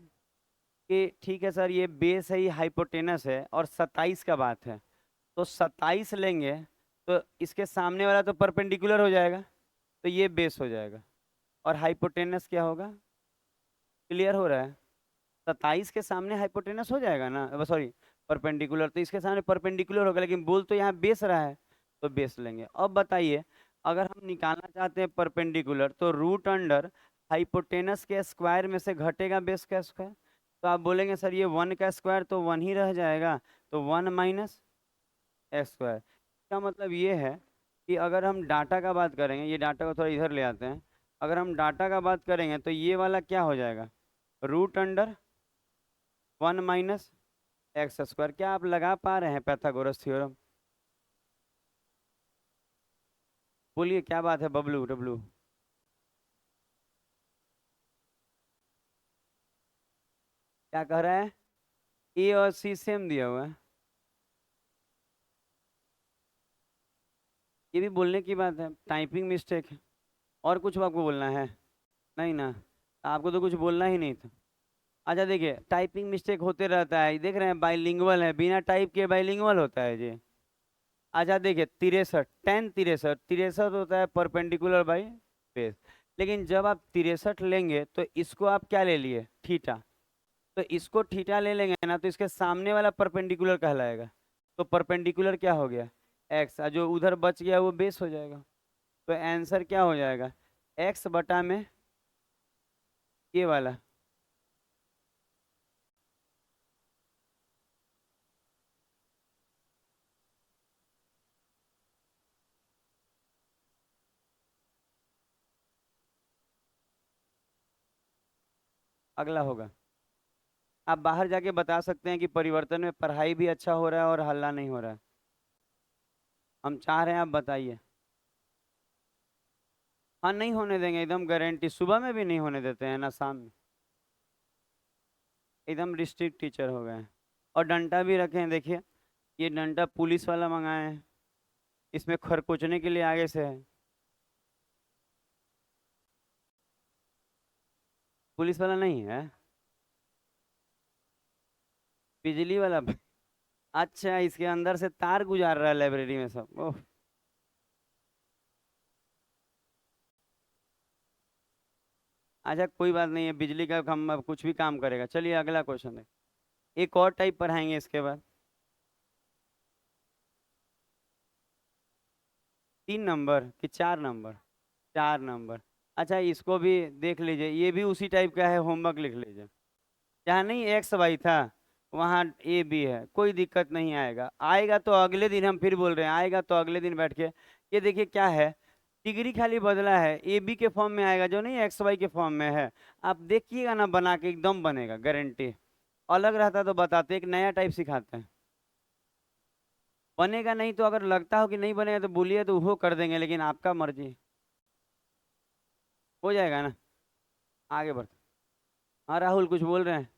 कि ठीक है सर, ये बेस है, ये हाइपोटेनस है, और 27 का बात है, तो 27 लेंगे, तो इसके सामने वाला तो परपेंडिकुलर हो जाएगा, तो ये बेस हो जाएगा। और हाइपोटेनस क्या होगा? क्लियर हो रहा है? 27 के सामने हाइपोटेनस हो जाएगा ना, सॉरी, परपेंडिकुलर, तो इसके सामने परपेंडिकुलर होगा, लेकिन बोल तो यहाँ बेस रहा है, तो बेस लेंगे। अब बताइए, अगर हम निकालना चाहते हैं परपेंडिकुलर, तो रूट अंडर हाइपोटेनस के स्क्वायर में से घटेगा बेस का स्क्वायर। तो आप बोलेंगे सर ये 1 का स्क्वायर तो 1 ही रह जाएगा, तो 1 माइनस एक्स स्क्वायर। इसका मतलब ये है कि अगर हम डाटा का बात करेंगे, ये डाटा को थोड़ा इधर ले आते हैं। अगर हम डाटा का बात करेंगे, तो ये वाला क्या हो जाएगा? Root under 1 minus X square. क्या आप लगा पा रहे हैं पैथागोरस थ्योरम? बोलिए, क्या बात है बबलू डब्लू? क्या कह रहा है? ए और सी सेम दिया हुआ है। ये भी बोलने की बात है, टाइपिंग मिस्टेक है। और कुछ आपको बोलना है? नहीं ना, आपको तो कुछ बोलना ही नहीं था। अच्छा, देखिए, टाइपिंग मिस्टेक होते रहता है, देख रहे हैं बाइलिंगुअल है, बिना टाइप के बाइलिंगुअल होता है जी। अच्छा, देखिए, 63, 10 63, 63 होता है परपेंडिकुलर बाई बेस। लेकिन जब आप 63 लेंगे, तो इसको आप क्या ले लिए? थीटा। तो इसको थीटा ले लेंगे ना, तो इसके सामने वाला परपेंडिकुलर कहलाएगा। तो परपेंडिकुलर क्या हो गया? एक्स। जो उधर बच गया वो बेस हो जाएगा। तो आंसर क्या हो जाएगा? एक्स बटा में ये वाला। अगला होगा। आप बाहर जाके बता सकते हैं कि परिवर्तन में पढ़ाई भी अच्छा हो रहा है और हल्ला नहीं हो रहा है। हम चाह रहे हैं, आप बताइए। हाँ, नहीं होने देंगे, एकदम गारंटी। सुबह में भी नहीं होने देते हैं ना, शाम में। एकदम रिस्ट्रिक्ट टीचर हो गए हैं। और डंडा भी रखे हैं, देखिए। ये डंडा पुलिस वाला मंगाए हैं, इसमें खरकोचने के लिए आगे से है। पुलिस वाला नहीं है, बिजली वाला। अच्छा, इसके अंदर से तार गुजार रहा है लाइब्रेरी में सब। ओह। अच्छा कोई बात नहीं है, बिजली का खंभा कुछ भी काम करेगा। चलिए अगला क्वेश्चन है, एक और टाइप पढ़ाएंगे इसके बाद। 3 नंबर कि 4 नंबर? 4 नंबर। अच्छा इसको भी देख लीजिए, ये भी उसी टाइप का है, होमवर्क लिख लीजिए। जहाँ नहीं एक्स वाई था वहाँ ए बी है, कोई दिक्कत नहीं आएगा। आएगा तो अगले दिन, हम फिर बोल रहे हैं आएगा तो अगले दिन बैठ के, ये देखिए क्या है, डिग्री खाली बदला है, ए बी के फॉर्म में आएगा, जो नहीं एक्स वाई के फॉर्म में है। आप देखिएगा ना, बना के एकदम बनेगा, गारंटी। अलग रहता तो बताते, एक नया टाइप सिखाते हैं। बनेगा नहीं तो अगर लगता हो कि नहीं बनेगा तो बोलिए, तो वो कर देंगे, लेकिन आपका मर्जी। हो जाएगा ना? आगे बढ़ते। हाँ राहुल कुछ बोल रहे हैं?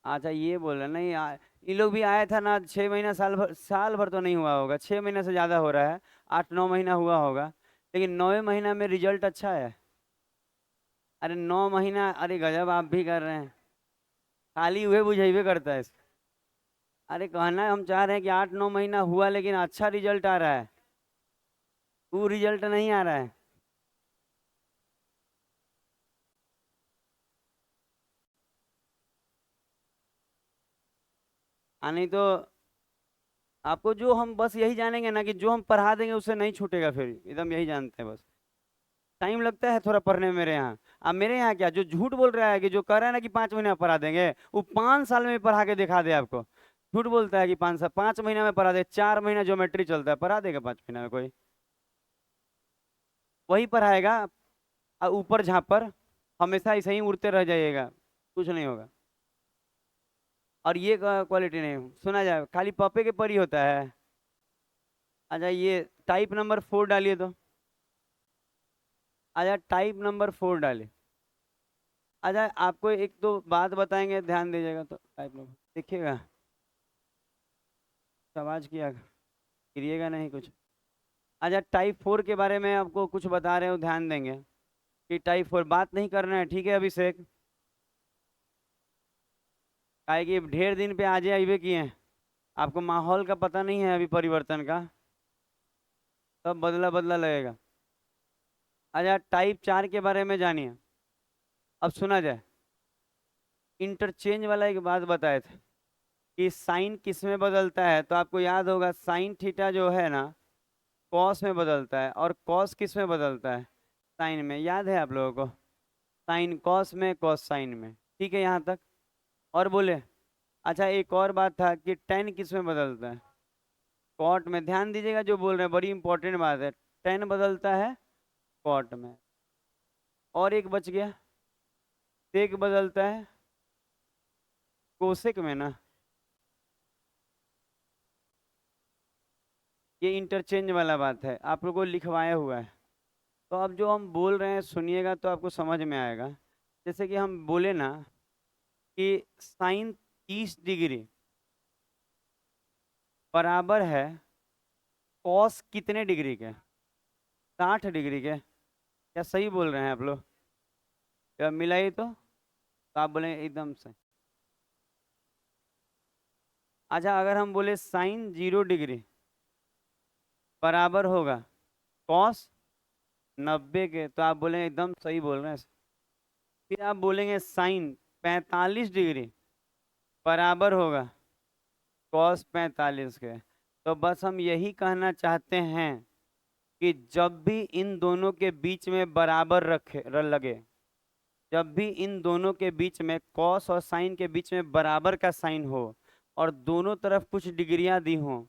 अच्छा ये बोल रहे हैं, नहीं इन लोग भी आया था ना, 6 महीना साल भर तो नहीं हुआ होगा, 6 महीना से ज़्यादा हो रहा है, 8 9 महीना हुआ होगा। लेकिन 9वें महीना में रिजल्ट अच्छा है। अरे 9 महीना, अरे गजब आप भी कर रहे हैं, खाली हुए बुझेबे करता है इसका। अरे कहना हम चाह रहे हैं कि 8 9 महीना हुआ लेकिन अच्छा रिजल्ट आ रहा है, वो रिजल्ट नहीं आ रहा है। नहीं तो आपको जो हम बस यही जानेंगे ना, कि जो हम पढ़ा देंगे उससे नहीं छूटेगा, फिर एकदम यही जानते हैं बस। टाइम लगता है थोड़ा पढ़ने में मेरे यहाँ। अब मेरे यहाँ क्या, जो झूठ बोल रहा है, कि जो कह रहा है ना कि 5 महीने में पढ़ा देंगे, वो 5 साल में पढ़ा के दिखा दे आपको। झूठ बोलता है कि 5 साल, 5 महीना में पढ़ा दे, 4 महीना ज्योमेट्री चलता है, पढ़ा देगा 5 महीना में कोई? वही पढ़ाएगा। ऊपर झापर, हमेशा ऐसे ही उड़ते रह जाइएगा, कुछ नहीं होगा। और ये क्वालिटी नहीं सुना जाए, खाली पप्पे के परी होता है। अच्छा ये टाइप नंबर 4 डालिए तो। अच्छा टाइप नंबर 4 डालिए। अच्छा आपको एक दो बात बताएंगे, ध्यान दीजिएगा, तो टाइप नंबर देखिएगा, आवाज किया गिरिएगा नहीं कुछ। अच्छा टाइप 4 के बारे में आपको कुछ बता रहे हो, ध्यान देंगे कि टाइप 4 बात नहीं करना है, ठीक है अभिषेक? काहे कि ढेर दिन पे आजे आइबे किए हैं, आपको माहौल का पता नहीं है अभी परिवर्तन का, सब बदला बदला लगेगा। अच्छा टाइप 4 के बारे में जानिए। अब सुना जाए, इंटरचेंज वाला एक बात बताए थे कि साइन किस में बदलता है, तो आपको याद होगा साइन थीटा जो है ना, कॉस में बदलता है, और कॉस किस में बदलता है? साइन में। याद है आप लोगों को? साइन कॉस में, कॉस साइन में। ठीक है यहाँ तक? और बोले? अच्छा एक और बात था कि टेन किस में बदलता है? कॉट में। ध्यान दीजिएगा जो बोल रहे हैं, बड़ी इंपॉर्टेंट बात है, टेन बदलता है कॉट में। और एक बच गया, सेक बदलता है कोसेक में ना। ये इंटरचेंज वाला बात है, आप लोगों को लिखवाया हुआ है। तो अब जो हम बोल रहे हैं सुनिएगा तो आपको समझ में आएगा। जैसे कि हम बोले ना कि साइन 30 डिग्री बराबर है कॉस कितने डिग्री के? 60 डिग्री के। क्या सही बोल रहे हैं आप लोग? क्या मिलाई तो आप बोले एकदम से। अच्छा अगर हम बोले साइन 0 डिग्री बराबर होगा कॉस 90 के, तो आप बोलेंगे एकदम सही बोल रहे हैं। फिर आप बोलेंगे साइन 45 डिग्री बराबर होगा कॉस 45 के। तो बस हम यही कहना चाहते हैं कि जब भी इन दोनों के बीच में बराबर लगे, जब भी इन दोनों के बीच में कॉस और साइन के बीच में बराबर का साइन हो, और दोनों तरफ कुछ डिग्रियां दी हों,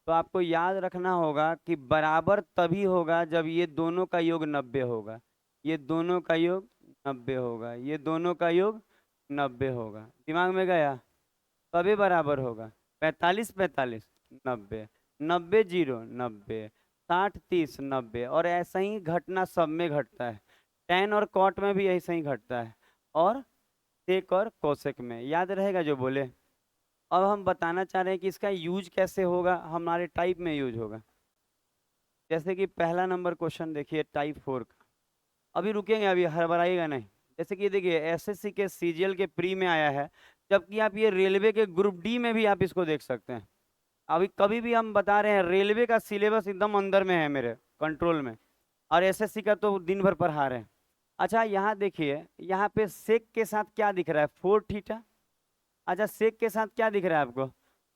तो आपको याद रखना होगा कि बराबर तभी होगा जब ये दोनों का योग 90 होगा, ये दोनों का योग 90 होगा, ये दोनों का योग 90 होगा। दिमाग में गया? तभी बराबर होगा। 45 45 90, 90 0 90, 60 30 90, और ऐसा ही घटना सब में घटता है। टेन और कॉट में भी ऐसा ही घटता है, और सेक और कोसेक में। याद रहेगा जो बोले? अब हम बताना चाह रहे हैं कि इसका यूज कैसे होगा, हमारे टाइप में यूज होगा। जैसे कि पहला नंबर क्वेश्चन देखिए टाइप 4 का। अभी रुकेंगे, अभी हड़बड़ाइएगा नहीं। जैसे कि देखिए एसएससी के सीजीएल के प्री में आया है, जबकि आप ये रेलवे के ग्रुप डी में भी आप इसको देख सकते हैं। अभी कभी भी हम बता रहे हैं, रेलवे का सिलेबस एकदम अंदर में है मेरे कंट्रोल में, और एसएससी का तो दिन भर पढ़ा रहे हैं। अच्छा यहाँ देखिए, यहाँ पे सेक के साथ क्या दिख रहा है, 4 थीटा। अच्छा सेक के साथ क्या दिख रहा है आपको,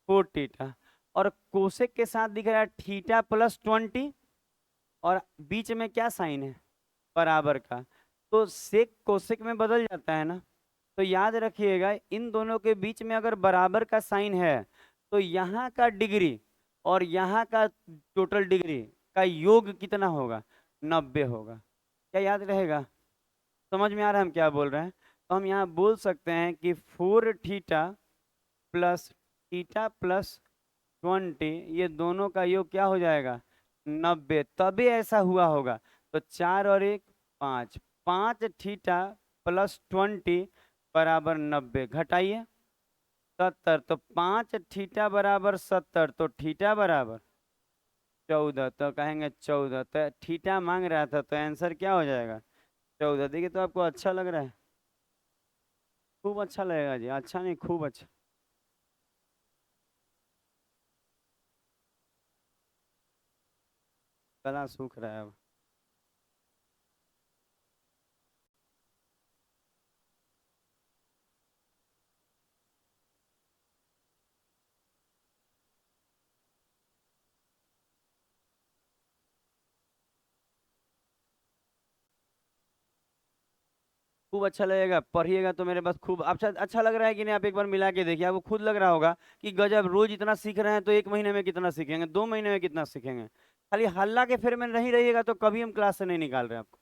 4 थीटा। और कोसेक के साथ दिख रहा है थीटा+20, और बीच में क्या साइन है, बराबर का। तो सेक कोसेक में बदल जाता है ना। तो याद रखिएगा, इन दोनों के बीच में अगर बराबर का साइन है, तो यहाँ का डिग्री और यहाँ का टोटल डिग्री का योग कितना होगा, 90 होगा। क्या याद रहेगा, समझ में आ रहा है हम क्या बोल रहे हैं। तो हम यहाँ बोल सकते हैं कि 4 थीटा+20, ये दोनों का योग क्या हो जाएगा, 90, तभी ऐसा हुआ होगा। तो 4 और 1 5, 5 थीटा+20 बराबर 90, घटाइए 70, तो 5 थीटा बराबर 70, तो थीटा बराबर 14, तो कहेंगे 14। तो थीटा मांग रहा था, तो आंसर क्या हो जाएगा, 14। देखिए तो आपको अच्छा लग रहा है, खूब अच्छा लगेगा जी, अच्छा नहीं खूब अच्छा। गला सूख रहा है अब। खूब अच्छा लगेगा, पढ़िएगा तो मेरे पास खूब अच्छा अच्छा लग रहा है कि नहीं, आप एक बार मिला के देखिए, आपको खुद लग रहा होगा कि गजब, रोज इतना सीख रहे हैं, तो 1 महीने में कितना सीखेंगे, 2 महीने में कितना सीखेंगे। खाली हल्ला के फेर में नहीं रहिएगा तो कभी हम क्लास से नहीं निकाल रहे आपको।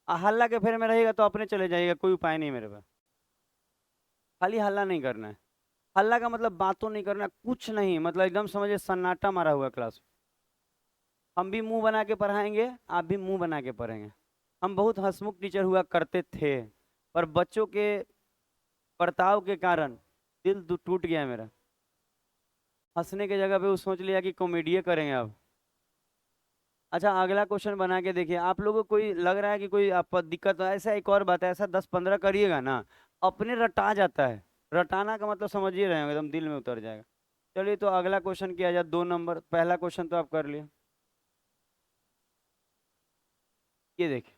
हल्ला के फेर में रहेगा तो अपने चले जाइएगा, कोई उपाय नहीं मेरे पास। खाली हल्ला नहीं करना है। हल्ला का मतलब बातों नहीं करना, कुछ नहीं, मतलब एकदम समझिए सन्नाटा मारा हुआ क्लास। हम भी मुंह बना के पढ़ाएंगे, आप भी मुंह बना के पढ़ेंगे। हम बहुत हंसमुख टीचर हुआ करते थे, पर बच्चों के बर्ताव के कारण दिल टूट गया मेरा। हंसने की जगह पे वो सोच लिया कि कॉमेडिये करेंगे अब। अच्छा अगला क्वेश्चन बना के देखिए, आप लोगों को कोई लग रहा है कि कोई आप दिक्कत है, ऐसा एक और बात है, ऐसा 10-15 करिएगा ना, अपने रटा जाता है। रटाना का मतलब समझ ही रहे हो, एकदम दिल में उतर जाएगा। चलिए तो अगला क्वेश्चन किया जाए, 2 नंबर, पहला क्वेश्चन तो आप कर लिए। ये देखिए,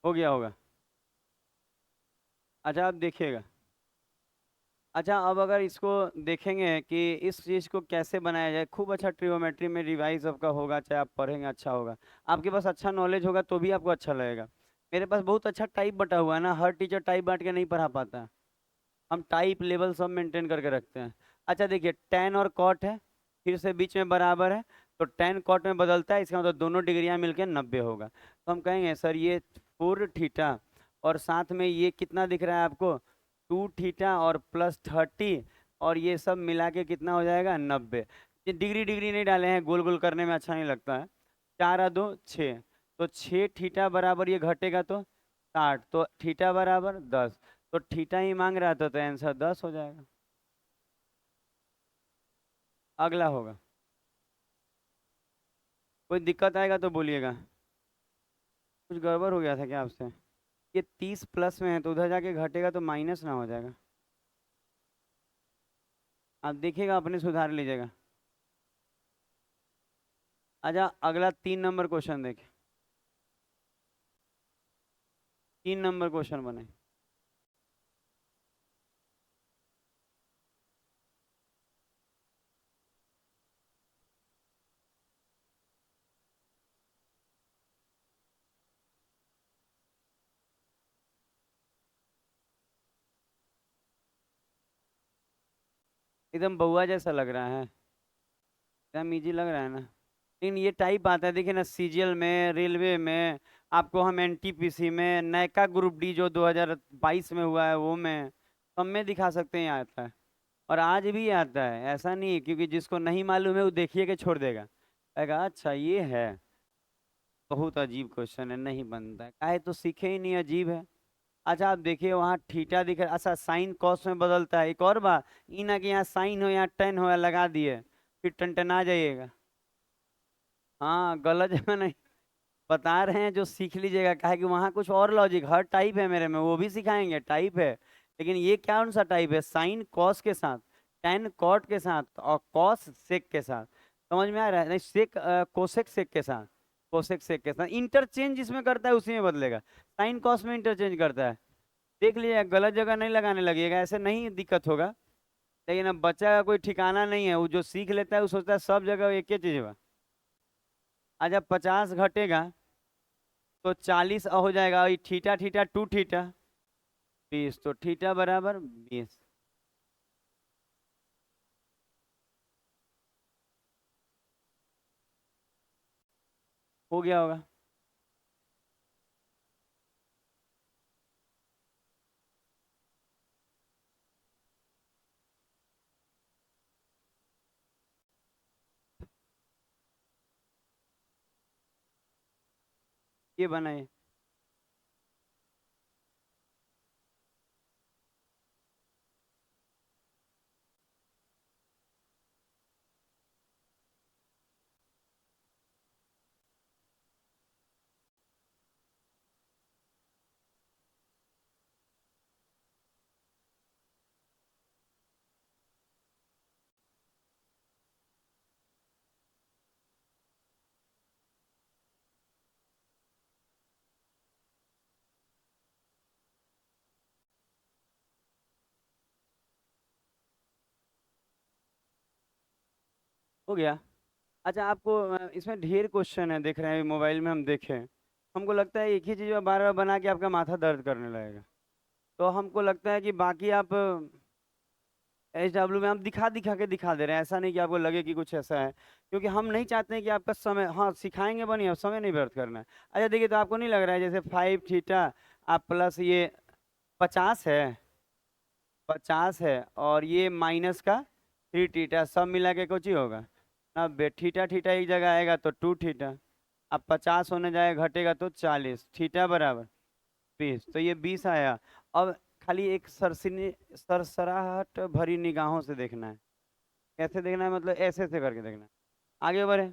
हो गया होगा। अच्छा आप देखिएगा। अच्छा अब अगर इसको देखेंगे कि इस चीज़ को कैसे बनाया जाए, खूब अच्छा ट्रिग्नोमेट्री में रिवाइज आपका होगा, चाहे आप पढ़ेंगे अच्छा होगा, आपके पास अच्छा नॉलेज होगा तो भी आपको अच्छा लगेगा। मेरे पास बहुत अच्छा टाइप बटा हुआ है ना, हर टीचर टाइप बांट के नहीं पढ़ा पाता है। हम टाइप लेवल सब मेंटेन करके रखते हैं। अच्छा देखिए, टेन और कॉट है, फिर से बीच में बराबर है, तो टेन कॉट में बदलता है, इसका मतलब दोनों डिग्रियां मिलके 90 होगा। तो हम कहेंगे सर ये 4 थीटा, और साथ में ये कितना दिख रहा है आपको, 2 थीटा और +30, और ये सब मिला के कितना हो जाएगा, 90। ये डिग्री डिग्री नहीं डाले हैं, गोल गोल करने में अच्छा नहीं लगता है। 4 और 2 6, तो 6 थीटा बराबर ये घटेगा तो 60, तो थीटा बराबर 10। तो थीटा ही मांग रहा था, तो आंसर 10 हो जाएगा। अगला होगा, कोई दिक्कत आएगा तो बोलिएगा। कुछ गड़बड़ हो गया था क्या आपसे। ये 30 प्लस में है, तो उधर जाके घटेगा तो माइनस ना हो जाएगा। आप देखिएगा, अपने सुधार लीजिएगा। अच्छा अगला 3 नंबर क्वेश्चन देखे, 3 नंबर क्वेश्चन बने। एकदम बउआ जैसा लग रहा है, एकदम इजी लग रहा है ना। लेकिन ये टाइप आता है, देखिए ना, सीजीएल में, रेलवे में, आपको हम एनटीपीसी में, नैका ग्रुप डी जो 2022 में हुआ है वो में, सब में दिखा सकते हैं, यहाँ आता है। और आज भी आता है, ऐसा नहीं है, क्योंकि जिसको नहीं मालूम है वो देखिए के छोड़ देगा, कहेगा अच्छा ये है। बहुत अजीब क्वेश्चन है, नहीं बनता है, काहे तो सीखे ही नहीं, अजीब है। अच्छा आप देखिए वहाँ थीटा दिख रहा है, अच्छा साइन कॉस में बदलता है, एक और बात, ई ना कि यहाँ साइन हो यहाँ टेन हो, या लगा दिए फिर टनटना जाइएगा। हाँ गलत जगह नहीं, बता रहे हैं जो सीख लीजिएगा, काहे कि वहाँ कुछ और लॉजिक, हर टाइप है मेरे में, वो भी सिखाएंगे, टाइप है। लेकिन ये कौन सा टाइप है, साइन कॉस के साथ, टेन कॉट के साथ, और कॉस सेक के साथ, समझ में आ रहा है, नहीं सेक कोसेक सेक के साथ, कोसेक सेक के साथ इंटरचेंज जिसमें करता है उसी में बदलेगा, साइन कॉस में इंटरचेंज करता है। देख लीजिए, गलत जगह नहीं लगाने लगेगा, ऐसे नहीं दिक्कत होगा। लेकिन अब बच्चा का कोई ठिकाना नहीं है, वो जो सीख लेता है वो सोचता है सब जगह एक ही चीज है। आज जब 50 घटेगा तो 40 हो जाएगा, और थीटा थीटा टू थीटा 20, तो थीटा बराबर 20। हो गया होगा। ये बनाए, हो गया। अच्छा आपको इसमें ढेर क्वेश्चन है, देख रहे हैं मोबाइल में हम देखें, हमको लगता है एक ही चीज बार बार बना के आपका माथा दर्द करने लगेगा। तो हमको लगता है कि बाकी आप HW में हम दिखा दिखा के दिखा दे रहे हैं, ऐसा नहीं कि आपको लगे कि कुछ ऐसा है, क्योंकि हम नहीं चाहते हैं कि आपका समय, हाँ सिखाएंगे बनिए, समय नहीं व्यर्थ करना है। अच्छा देखिए, तो आपको नहीं लग रहा है जैसे 5 थीटा आप प्लस ये 50 है, 50 है, और ये माइनस का 3 थीटा, सब मिला के कुछ ही होगा 90, थीटा थीटा एक जगह आएगा तो 2 थीटा, अब 50 होने जाएगा घटेगा तो 40, थीटा बराबर 20, तो ये 20 आया। अब खाली एक सरसरी सरसराहट भरी निगाहों से देखना है। कैसे देखना है, मतलब ऐसे ऐसे करके देखना है। आगे बढ़े।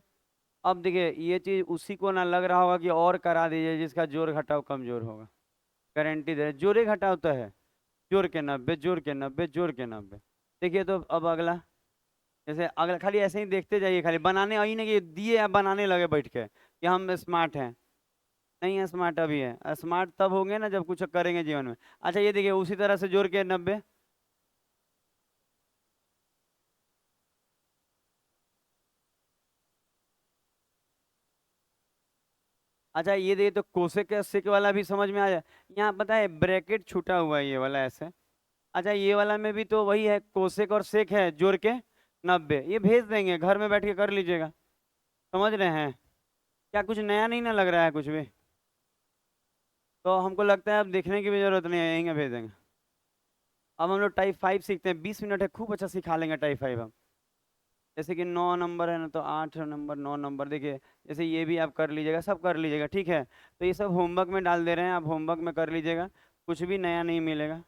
अब देखिए ये चीज उसी को ना लग रहा होगा कि और करा दीजिए जिसका जोड़ घटाव कमजोर होगा, गारंटी दे रहे, जोड़े घटाव तो है, जोड़ के 90, जोड़ के 90, जोड़ के 90। देखिए तो अब अगला, जैसे अगला खाली ऐसे ही देखते जाइए, खाली बनाने आई नहीं कि दिए आप बनाने लगे बैठ के कि हम स्मार्ट हैं, नहीं है स्मार्ट, अभी है स्मार्ट तब होंगे ना जब कुछ करेंगे जीवन में। अच्छा ये देखिए उसी तरह से जोड़ के 90। अच्छा ये देखिए, तो कोसेक का सेक वाला भी समझ में आ जाए, यहाँ पता है ब्रैकेट छूटा हुआ है ये वाला ऐसे। अच्छा ये वाला में भी तो वही है, कोसेक और सेक है, जोड़ के 90, ये भेज देंगे, घर में बैठ के कर लीजिएगा। समझ रहे हैं, क्या कुछ नया नहीं ना लग रहा है कुछ भी। तो हमको लगता है अब देखने की भी जरूरत नहीं है, यहीं भेज देंगे। अब हम लोग टाइप 5 सीखते हैं, 20 मिनट है, खूब अच्छा सिखा लेंगे टाइप 5 हम। जैसे कि 9 नंबर है ना, तो 8 नंबर, 9 नंबर, देखिए जैसे ये भी आप कर लीजिएगा, सब कर लीजिएगा, ठीक है। तो ये सब होमवर्क में डाल दे रहे हैं, आप होमवर्क में कर लीजिएगा, कुछ भी नया नहीं मिलेगा।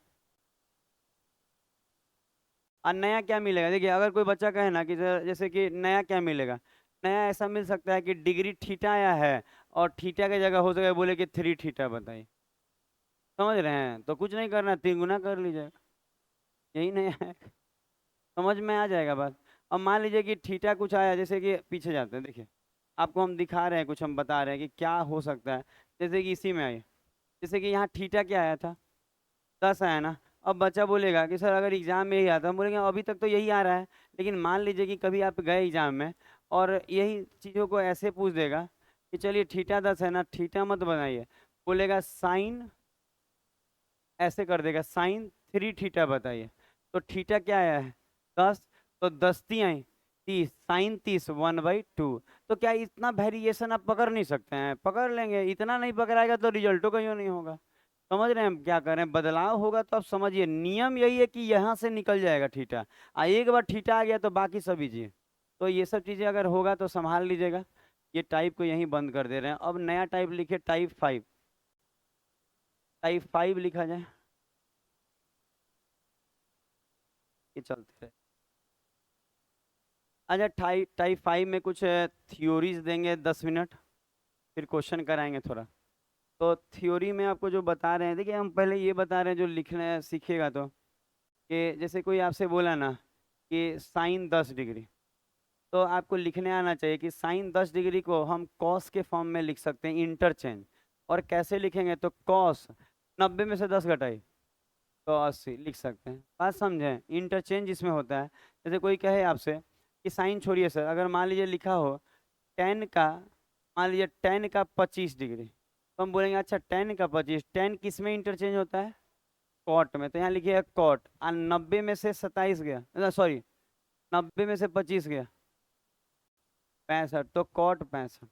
और नया क्या मिलेगा, देखिए अगर कोई बच्चा कहे ना कि जैसे कि नया क्या मिलेगा, नया ऐसा मिल सकता है कि डिग्री थीटा आया है, और थीटा की जगह हो सके बोले कि 3 थीटा बताइए। समझ रहे हैं, तो कुछ नहीं करना, 3 गुना कर लीजिएगा, यही नया है। समझ में आ जाएगा बात। अब मान लीजिए कि थीटा कुछ आया, जैसे कि पीछे जाते हैं, देखिए आपको हम दिखा रहे हैं, कुछ हम बता रहे हैं कि क्या हो सकता है। जैसे कि इसी में आइए, जैसे कि यहाँ थीटा क्या आया था, 10 आया ना। अब बच्चा बोलेगा कि सर अगर एग्जाम में यही आता, हम बोलेंगे अभी तक तो यही आ रहा है, लेकिन मान लीजिए कि कभी आप गए एग्जाम में और यही चीज़ों को ऐसे पूछ देगा कि चलिए थीटा 10 है ना, थीटा मत बनाइए, बोलेगा साइन, ऐसे कर देगा साइन 3 थीटा बताइए, तो थीटा क्या आया है 10, तो 10 ती आई, 30 साइन 30 1/2। तो क्या इतना वेरिएशन आप पकड़ नहीं सकते हैं? पकड़ लेंगे। इतना नहीं पकड़ाएगा तो रिजल्ट तो कहीं नहीं होगा। समझ रहे हैं हम क्या कर रहे हैं? बदलाव होगा तो आप समझिए, नियम यही है कि यहाँ से निकल जाएगा थीटा। एक बार थीटा आ गया तो बाकी सब इजी। तो ये सब चीजें अगर होगा तो संभाल लीजिएगा। ये टाइप को यहीं बंद कर दे रहे हैं। अब नया टाइप लिखे, टाइप 5। टाइप 5 लिखा जाए, ये चलते रहे। अच्छा, टाइप टाइप 5 में कुछ थ्योरीज देंगे 10 मिनट, फिर क्वेश्चन कराएंगे थोड़ा। तो थ्योरी में आपको जो बता रहे हैं, देखिए हम पहले ये बता रहे हैं जो लिखना सीखिएगा तो, कि जैसे कोई आपसे बोला ना कि साइन 10 डिग्री, तो आपको लिखने आना चाहिए कि साइन 10 डिग्री को हम कॉस के फॉर्म में लिख सकते हैं, इंटरचेंज। और कैसे लिखेंगे? तो कॉस 90 में से 10 घटाई तो 80 लिख सकते हैं। बात समझें? इंटरचेंज इसमें होता है। जैसे कोई कहे आपसे कि साइन छोड़िए सर, अगर मान लीजिए लिखा हो टेन का, मान लीजिए टेन का 25 डिग्री, तो हम बोलेंगे अच्छा टेन का 25, टेन किस में इंटरचेंज होता है? कॉट में। तो यहाँ लिखिए कॉट, और 90 में से 27 गया, सॉरी 90 में से 25 गया 65, तो कॉट 65।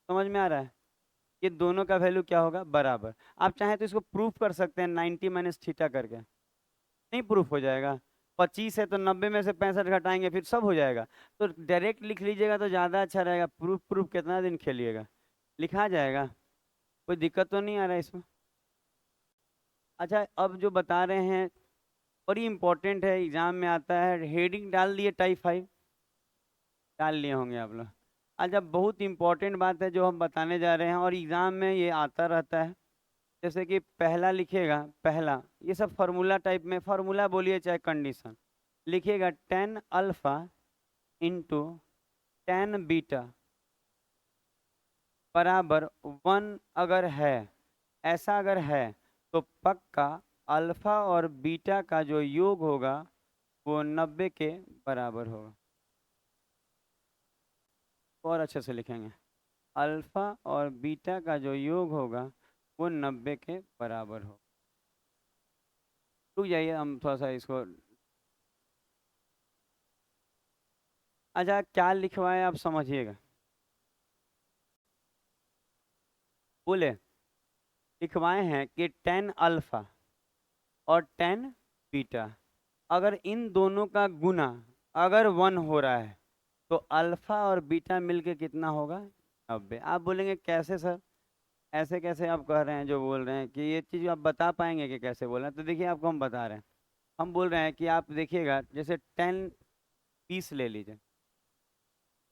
समझ में आ रहा है? ये दोनों का वैल्यू क्या होगा? बराबर। आप चाहें तो इसको प्रूफ कर सकते हैं 90 माइनस थीटा करके, नहीं प्रूफ हो जाएगा? 25 है तो 90 में से 65 घटाएंगे, फिर सब हो जाएगा। तो डायरेक्ट लिख लीजिएगा तो ज़्यादा अच्छा रहेगा। प्रूफ प्रूफ कितना दिन खेलिएगा, लिखा जाएगा। कोई दिक्कत तो नहीं आ रहा है इसमें? अच्छा, अब जो बता रहे हैं बड़ी इंपॉर्टेंट है, एग्जाम में आता है। हेडिंग डाल दिए टाइप 5, डाल लिए होंगे आप लोग। अच्छा, बहुत इंपॉर्टेंट बात है जो हम बताने जा रहे हैं, और एग्जाम में ये आता रहता है। जैसे कि पहला लिखिएगा, पहला ये सब फार्मूला टाइप में, फार्मूला बोलिए चाहे कंडीशन, लिखिएगा tan alpha into tan beta बराबर 1 अगर है, ऐसा अगर है तो पक्का अल्फा और बीटा का जो योग होगा वो 90 के बराबर होगा। और अच्छे से लिखेंगे, अल्फा और बीटा का जो योग होगा वो 90 के बराबर हो। रुक जाइए, हम थोड़ा सा इसको, अच्छा क्या लिखवाए आप समझिएगा। बोले लिखवाए हैं कि टेन अल्फा और टेन बीटा, अगर इन दोनों का गुना अगर 1 हो रहा है तो अल्फा और बीटा मिलके कितना होगा? 90। आप बोलेंगे कैसे सर, ऐसे कैसे आप कह रहे हैं, जो बोल रहे हैं कि ये चीज़ आप बता पाएंगे कि कैसे बोल रहे हैं? तो देखिए आपको हम बता रहे हैं। हम बोल रहे हैं कि आप देखिएगा, जैसे 10 20 ले लीजिए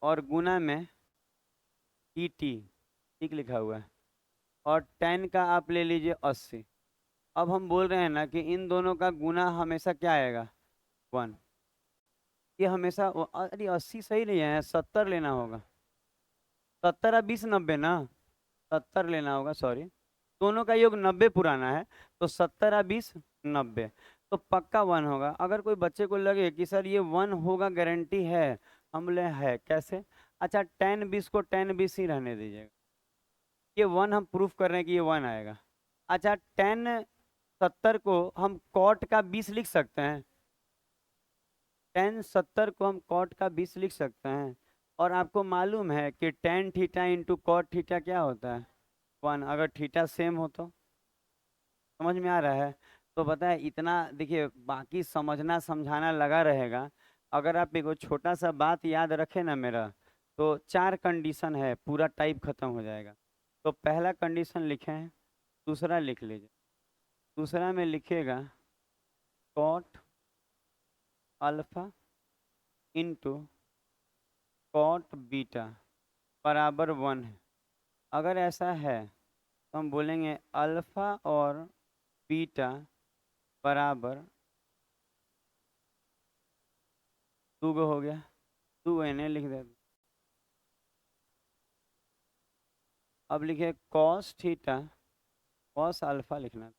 और गुना में ई टी, ठीक लिखा हुआ है, और 10 का आप ले लीजिए 80। अब हम बोल रहे हैं ना कि इन दोनों का गुना हमेशा क्या आएगा? 1। ये हमेशा अरे 80 सही नहीं है, 70 लेना होगा। 70 और 20 90 ना, 70 लेना होगा, सॉरी। दोनों का योग 90 पुराना है, तो 70 और 20 90, तो पक्का 1 होगा। अगर कोई बच्चे को लगे कि सर ये 1 होगा गारंटी है, हम बोले है कैसे? अच्छा 10 20 को 10 20 ही रहने दीजिएगा, ये 1 हम प्रूफ कर रहे हैं कि ये 1 आएगा। अच्छा 10 70 को हम कॉट का 20 लिख सकते हैं, 10 70 को हम कॉट का 20 लिख सकते हैं। और आपको मालूम है कि tan theta into cot theta क्या होता है? 1, अगर थीटा सेम हो तो। समझ में आ रहा है? तो पता है इतना, देखिए बाकी समझना समझाना लगा रहेगा। अगर आप एक छोटा सा बात याद रखे ना मेरा, तो 4 कंडीशन है, पूरा टाइप खत्म हो जाएगा। तो पहला कंडीशन लिखे हैं, दूसरा लिख लीजिए। दूसरा में लिखिएगा cot alpha into cot beta बराबर 1 है। अगर ऐसा है तो हम बोलेंगे अल्फा और बीटा बराबर 2 हो गया, 2 एन लिख दे। अब लिखे कॉस थीटा, कॉस अल्फा लिखना,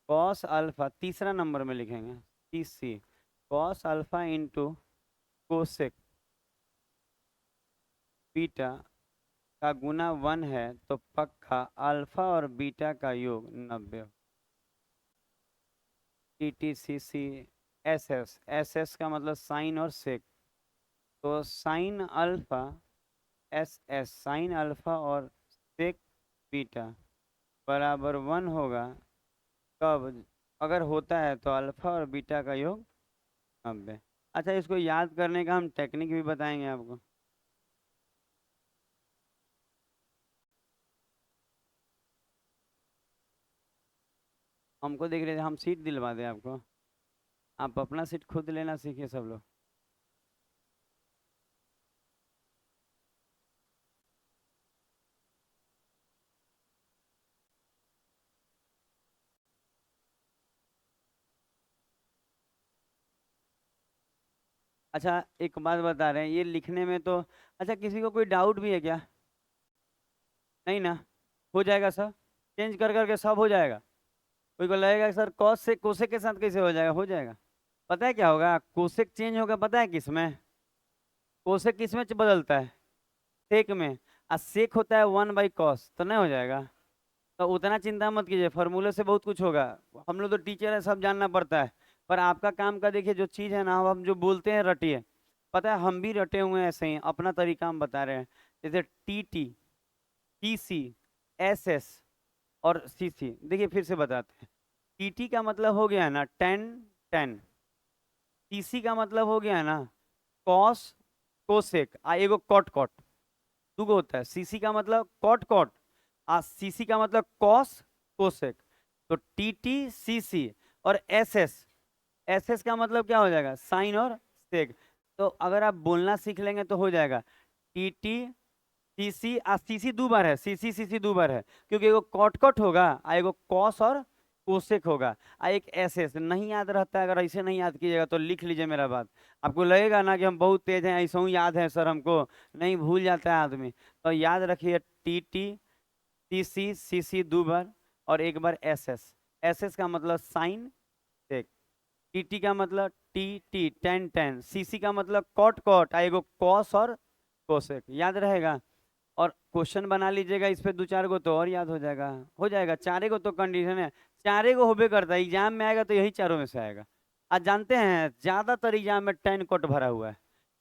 कॉस अल्फा तीसरा नंबर में लिखेंगे, C cos alpha into cosec beta का गुना 1 है, तो पक्का अल्फा और बीटा का योग 90। T T C C S S, S S का मतलब साइन और सेक, तो sine alpha S S, sine alpha और सेक बीटा बराबर 1 होगा कब? अगर होता है तो अल्फा और बीटा का योग 90। अच्छा, इसको याद करने का हम टेक्निक भी बताएंगे आपको। हमको देख रहे थे, हम सीट दिलवा दें आपको, आप अपना सीट खुद लेना सीखिए सब लोग। अच्छा, एक बात बता रहे हैं, ये लिखने में तो अच्छा किसी को कोई डाउट भी है क्या? नहीं ना? हो जाएगा सर, चेंज कर करके सब हो जाएगा। कोई को लगेगा कि सर कॉस से कोसेक के साथ कैसे हो जाएगा? हो जाएगा। पता है क्या होगा? कोसेक चेंज होगा, पता है किस में? कोसेक किस में बदलता है? सेक में। और सेक होता है 1/cos, तो नहीं हो जाएगा? तो उतना चिंता मत कीजिए, फार्मूले से बहुत कुछ होगा। हम लोग तो टीचर है, सब जानना पड़ता है। पर आपका काम का देखिए, जो चीज़ है ना, हम जो बोलते हैं रटिए। पता है हम भी रटे हुए हैं ऐसे ही, अपना तरीका हम बता रहे हैं। जैसे T T, T C, S S और सी सी। देखिए फिर से बताते हैं। टी टी का मतलब हो गया ना टेन टेन। टी सी का मतलब हो गया ना कॉस कोसेक, आ एगो कॉट कॉट। दुगो होता है। सीसी का मतलब कॉट कॉट, आ सीसी का मतलब कॉस कोसेक। तो टी टी सी सी और एस एस, एस एस का मतलब क्या हो जाएगा? साइन और सेक। तो अगर आप बोलना सीख लेंगे तो हो जाएगा। टी टी सी सी, आ सी सी दो बार है, सी सी दो बार है, क्योंकि एगो कॉट कॉट होगा, आ एगो कॉस और कोसेक होगा, आ एक एस एस। नहीं याद रहता है, अगर ऐसे नहीं याद कीजिएगा तो लिख लीजिए मेरा बात। आपको लगेगा ना कि हम बहुत तेज हैं, ऐसा ही याद है सर हमको, नहीं भूल जाता है आदमी। तो याद रखिए, टी टी सी सी दो बार और एक बार एस एस। एस एस का मतलब साइन सेक। टी टी का मतलब टी टी टेन टेन। सी सी का मतलब कॉट कॉट, आएगो कॉस और कोसेक। याद रहेगा? और क्वेश्चन बना लीजिएगा इस पे दो चार गो, तो और याद हो जाएगा। हो जाएगा, चारे को तो कंडीशन है, चारे को होबे करता है। एग्जाम में आएगा तो यही चारों में से आएगा। आज जानते हैं ज्यादातर एग्जाम में टेन कॉट भरा हुआ है,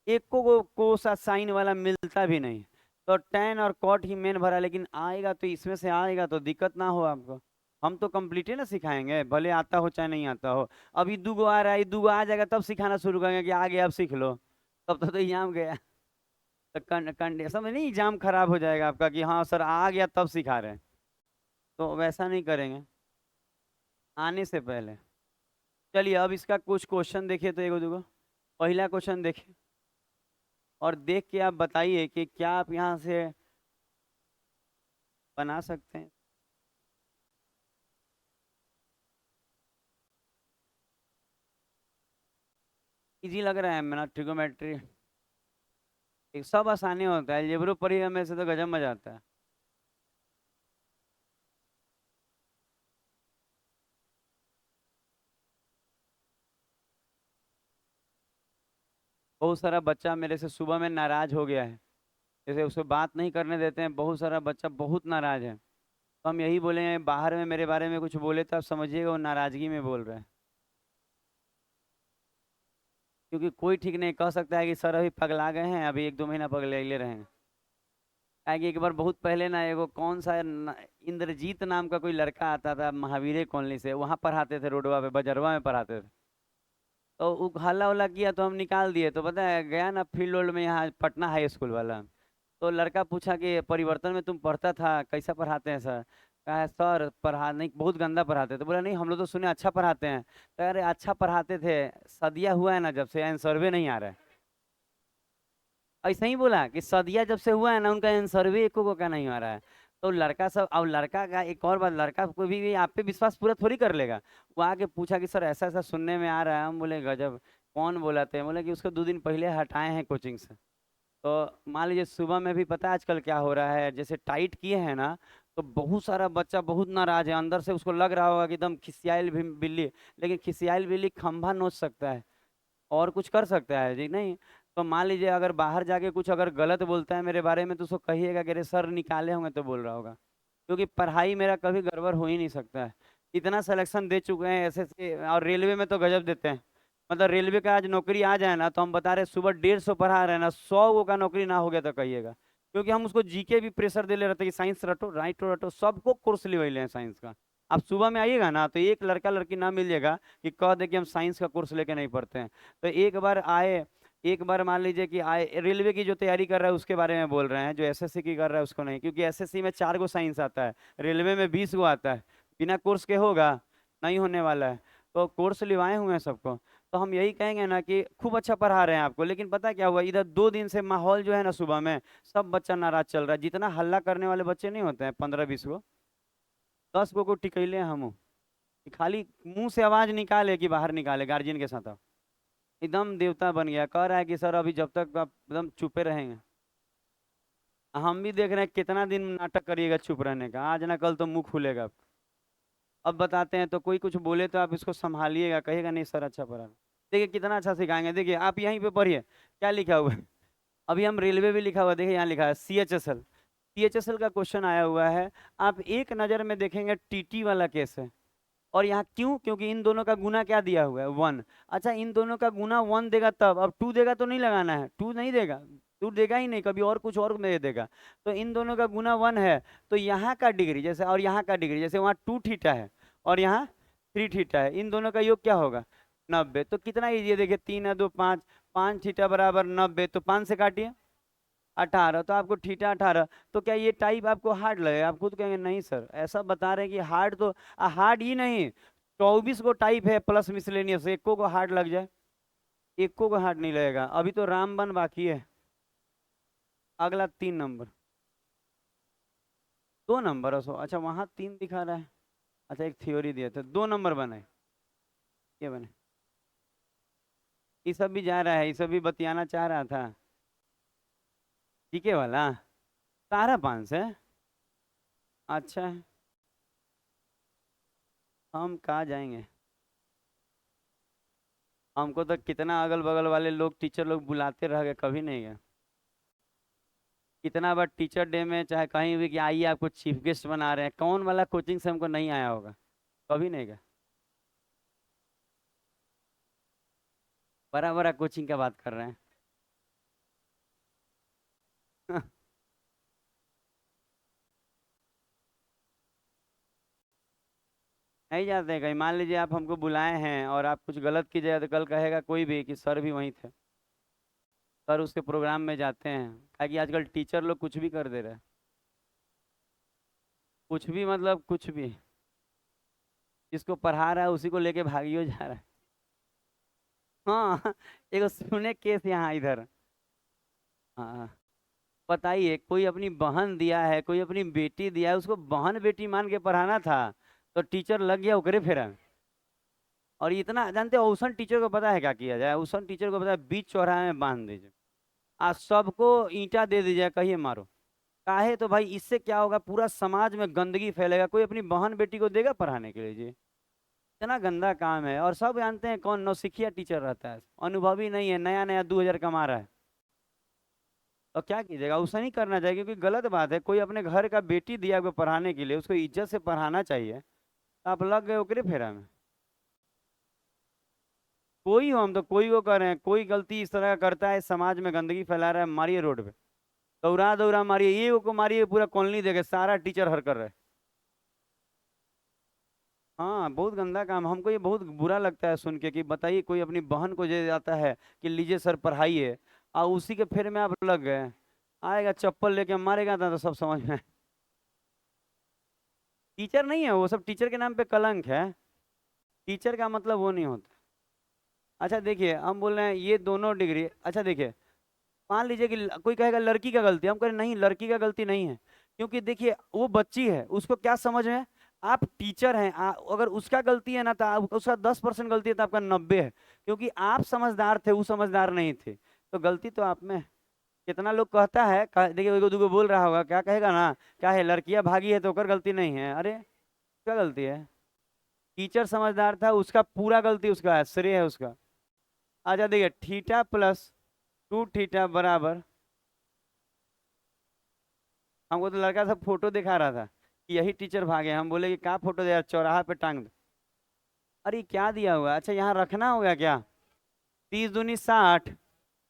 एक को कोसा साइन वाला मिलता भी नहीं। तो टेन और कॉट ही मेन भरा, लेकिन आएगा तो इसमें से आएगा, तो दिक्कत ना हो आपको। हम तो कंप्लीट ही ना सिखाएंगे, भले आता हो चाहे नहीं आता हो। अभी दूगो आ रहा है, दूगो आ जाएगा तब सिखाना शुरू करेंगे कि आ गया अब सीख लो। तब तो एग्जाम गया। तो कंडीशन में नहीं, एग्जाम खराब हो जाएगा आपका कि हाँ सर आ गया तब सिखा रहे हैं। तो वैसा नहीं करेंगे आने से पहले। चलिए अब इसका कुछ क्वेश्चन देखिए तो एगो दूगो। पहला क्वेश्चन देखिए और देख के आप बताइए कि क्या आप यहाँ से बना सकते हैं। इजी लग रहा है मेरा ट्रिगोमेट्री? एक सब आसानी होता है, जेबरो पढ़िए में से तो गजब मजा आता है। बहुत सारा बच्चा मेरे से सुबह में नाराज हो गया है, जैसे उसको बात नहीं करने देते हैं, बहुत सारा बच्चा बहुत नाराज है। तो हम यही बोले हैं, बाहर में मेरे बारे में कुछ बोले तो आप समझिएगा वो नाराजगी में बोल रहे हैं। क्योंकि कोई ठीक नहीं कह सकता है कि सर अभी पगला गए हैं, अभी एक दो महीना पगले ले रहे हैं। आगे एक बार बहुत पहले ना एगो कौन सा इंद्रजीत नाम का कोई लड़का आता था महावीर कॉलोनी से, वहां पढ़ाते थे, रोडवा पे बजरवा में पढ़ाते थे। तो वो हल्ला उल्ला किया तो हम निकाल दिए। तो पता है गया ना फील्ड रोड में, यहाँ पटना हाई स्कूल वाला। तो लड़का पूछा कि परिवर्तन में तुम पढ़ता था, कैसा पढ़ाते हैं सर? कहा है, सर पढ़ा नहीं, बहुत गंदा पढ़ाते हैं। तो बोला नहीं, हम लोग तो सुने अच्छा पढ़ाते हैं। तो अरे अच्छा पढ़ाते थे, सदिया हुआ है ना जब से, आंसर नहीं आ रहा है। ऐसा ही बोला कि सदिया जब से हुआ है ना, उनका आंसर भी एको को का नहीं आ रहा है। तो लड़का सब, अब लड़का का एक और बात, लड़का को भी आप पे विश्वास पूरा थोड़ी कर लेगा। वो आके पूछा कि सर ऐसा ऐसा सुनने में आ रहा है। हम बोले गजब, कौन बोला थे? बोले कि उसको 2 दिन पहले हटाए हैं कोचिंग से। तो मान लीजिए सुबह में भी पता है आजकल क्या हो रहा है, जैसे टाइट किए हैं ना, तो बहुत सारा बच्चा बहुत नाराज है, अंदर से उसको लग रहा होगा कि एकदम खिसियाल बिल्ली। लेकिन खिसियाल बिल्ली खंभा नोच सकता है और कुछ कर सकता है जी नहीं। तो मान लीजिए अगर बाहर जाके कुछ अगर गलत बोलता है मेरे बारे में, तो उसको कहिएगा कि अरे सर निकाले होंगे तो बोल रहा होगा। क्योंकि पढ़ाई मेरा कभी गड़बड़ हो ही नहीं सकता है। इतना सिलेक्शन दे चुके हैं एसएससी और रेलवे में तो गजब देते हैं। मतलब रेलवे का आज नौकरी आ जाए ना, तो हम बता रहे सुबह 150 पढ़ा रहे हैं ना, 100 का नौकरी ना हो गया तो कहिएगा, क्योंकि हम उसको जीके भी प्रेशर दे ले रहे थे कि साइंस रटो, राइट रटो, सबको कोर्स ले हैं साइंस का। आप सुबह में आइएगा ना, तो एक लड़का लड़की ना मिलिएगा कि कह दे कि हम साइंस का कोर्स लेके नहीं पढ़ते हैं। तो एक बार आए, एक बार मान लीजिए कि आए, रेलवे की जो तैयारी कर रहा है उसके बारे में बोल रहे हैं, जो एसएससी की कर रहा है उसको नहीं, क्योंकि एसएससी में 4 गो साइंस आता है, रेलवे में 20 गो आता है, बिना कोर्स के होगा नहीं होने वाला है। तो कोर्स लिवाए हुए हैं सबको। तो हम यही कहेंगे ना कि खूब अच्छा पढ़ा रहे हैं आपको, लेकिन पता क्या हुआ, इधर 2 दिन से माहौल जो है ना सुबह में, सब बच्चा नाराज चल रहा है। जितना हल्ला करने वाले बच्चे नहीं होते हैं 15-20 गो, 10 गो को टिकैले हैं हम, कि खाली मुंह से आवाज निकाले कि बाहर निकाले गार्जियन के साथ। अब एकदम देवता बन गया, कह रहा है कि सर अभी जब तक आप एकदम चुपे रहेंगे। हम भी देख रहे हैं कितना दिन नाटक करिएगा चुप रहने का, आज ना कल तो मुंह खुलेगा। अब बताते हैं तो कोई कुछ बोले तो आप इसको संभालिएगा, कहेगा नहीं सर अच्छा पढ़ा। देखिए कितना अच्छा सिखाएंगे, देखिए आप यहीं पे पढ़िए क्या लिखा हुआ है। अभी हम रेलवे भी लिखा हुआ है, देखिए यहाँ लिखा है CHSL। CHSL का क्वेश्चन आया हुआ है। आप एक नजर में देखेंगे टीटी वाला केस है। और यहाँ क्यों, क्योंकि इन दोनों का गुना क्या दिया हुआ है 1। अच्छा इन दोनों का गुना 1 देगा तब, अब 2 देगा तो नहीं लगाना है, 2 नहीं देगा, 2 देगा ही नहीं, कभी और कुछ और में दे देगा। तो इन दोनों का गुना 1 है, तो यहाँ का डिग्री जैसे, और यहाँ का डिग्री जैसे, वहाँ 2 थीटा है और यहाँ 3 थीटा है, इन दोनों का योग क्या होगा 90। तो कितना ईजी है, देखिए 3 है 2 5, 5 थीटा बराबर 90, तो 5 से काटिए 18, तो आपको थीटा 18। तो क्या ये टाइप आपको हार्ड लगेगा? आप खुद कहेंगे नहीं सर, ऐसा बता रहे हैं कि हार्ड, तो हार्ड ही नहीं, 24 गो टाइप है प्लस मिसलेनियस, एको को हार्ड लग जाए, एको को हार्ड नहीं लगेगा। अभी तो रामबन बाकी है, अगला 3 नंबर, 2 नंबर अच्छा वहां 3 दिखा रहा है। अच्छा एक थ्योरी दिया था, 2 नंबर बने, ये बने, ये सब भी जा रहा है, ये सब भी बतियाना चाह रहा था। जीके वाला सारा 5 है। अच्छा हम कहाँ जाएंगे, हमको तो कितना अगल बगल वाले लोग टीचर लोग बुलाते रह गए, कभी नहीं गए। कितना बार टीचर डे में चाहे कहीं भी कि आइए आपको चीफ गेस्ट बना रहे हैं, कौन वाला कोचिंग से हमको नहीं आया होगा, कभी नहीं गए। बड़ा बड़ा कोचिंग का बात कर रहे हैं। नहीं जाते हैं कहीं, मान लीजिए आप हमको बुलाए हैं और आप कुछ गलत कीजिएगा तो कल कहेगा कोई भी कि सर भी वहीं थे, सर उसके प्रोग्राम में जाते हैं। ताकि आजकल टीचर लोग कुछ भी कर दे रहे हैं, कुछ भी मतलब कुछ भी, जिसको पढ़ा रहा है उसी को लेके भागियो जा रहा है। हाँ एक सुने केस यहाँ इधर। हाँ बताइए, कोई अपनी बहन दिया है, कोई अपनी बेटी दिया है, उसको बहन बेटी मान के पढ़ाना था, तो टीचर लग गया ओकरे फेरा में। और इतना जानते हो, उसन टीचर को पता है क्या किया जाए, उसन टीचर को पता है बीच चौराहे में बांध दीजिए, आज सबको ईंटा दे दीजिए, कहिए मारो। काहे, तो भाई इससे क्या होगा, पूरा समाज में गंदगी फैलेगा, कोई अपनी बहन बेटी को देगा पढ़ाने के लिए जी? इतना गंदा काम है। और सब जानते हैं कौन नौसिखिया टीचर रहता है, अनुभवी नहीं है, नया नया 2000 कमा रहा है। तो क्या कीजिएगा, उसे नहीं करना चाहिए, क्योंकि गलत बात है, कोई अपने घर का बेटी दिया को पढ़ाने के लिए, उसको इज्जत से पढ़ाना चाहिए। आप लग गए ओकरे फेरा में। कोई हो, हम तो कोई को कर रहे हैं, कोई गलती इस तरह का करता है, समाज में गंदगी फैला रहा है, मारिए रोड पे, दौड़ा दौड़ा मारिए, ये को मारिए, पूरा कॉलोनी देखे सारा टीचर हर कर रहे हैं। हाँ बहुत गंदा काम, हमको ये बहुत बुरा लगता है सुन के कि बताइए कोई अपनी बहन को दे जाता है कि लीजिए सर पढ़ाइए, और उसी के फेर में आप लग गए। आएगा चप्पल लेके मारेगा ना, तो सब समझ में। टीचर नहीं है वो, सब टीचर के नाम पे कलंक है, टीचर का मतलब वो नहीं होता। अच्छा देखिए हम बोल रहे हैं ये दोनों डिग्री, अच्छा देखिए मान लीजिए कि कोई कहेगा लड़की का गलती, हम कह रहे नहीं लड़की का गलती नहीं है, क्योंकि देखिए वो बच्ची है, उसको क्या समझ है, आप टीचर हैं, अगर उसका गलती है ना तो उसका 10% गलती है तो आपका 90 है, क्योंकि आप समझदार थे, वो समझदार नहीं थे, तो गलती तो आप में है। कितना लोग कहता है देखिए एगो दूगो बोल रहा होगा, क्या कहेगा ना, क्या है लड़कियां भागी है तो ओकर गलती नहीं है, अरे क्या गलती है, टीचर समझदार था, उसका पूरा गलती उसका है, श्रेय है उसका। अच्छा देखिए थीटा प्लस 2 थीटा बराबर, हमको तो लड़का सब फोटो दिखा रहा था कि यही टीचर भागे, हम बोले कि क्या फोटो दे यार, चौराहा पे टांग दो। अरे क्या दिया हुआ है? अच्छा यहाँ रखना होगा क्या? 30 दूनी 60,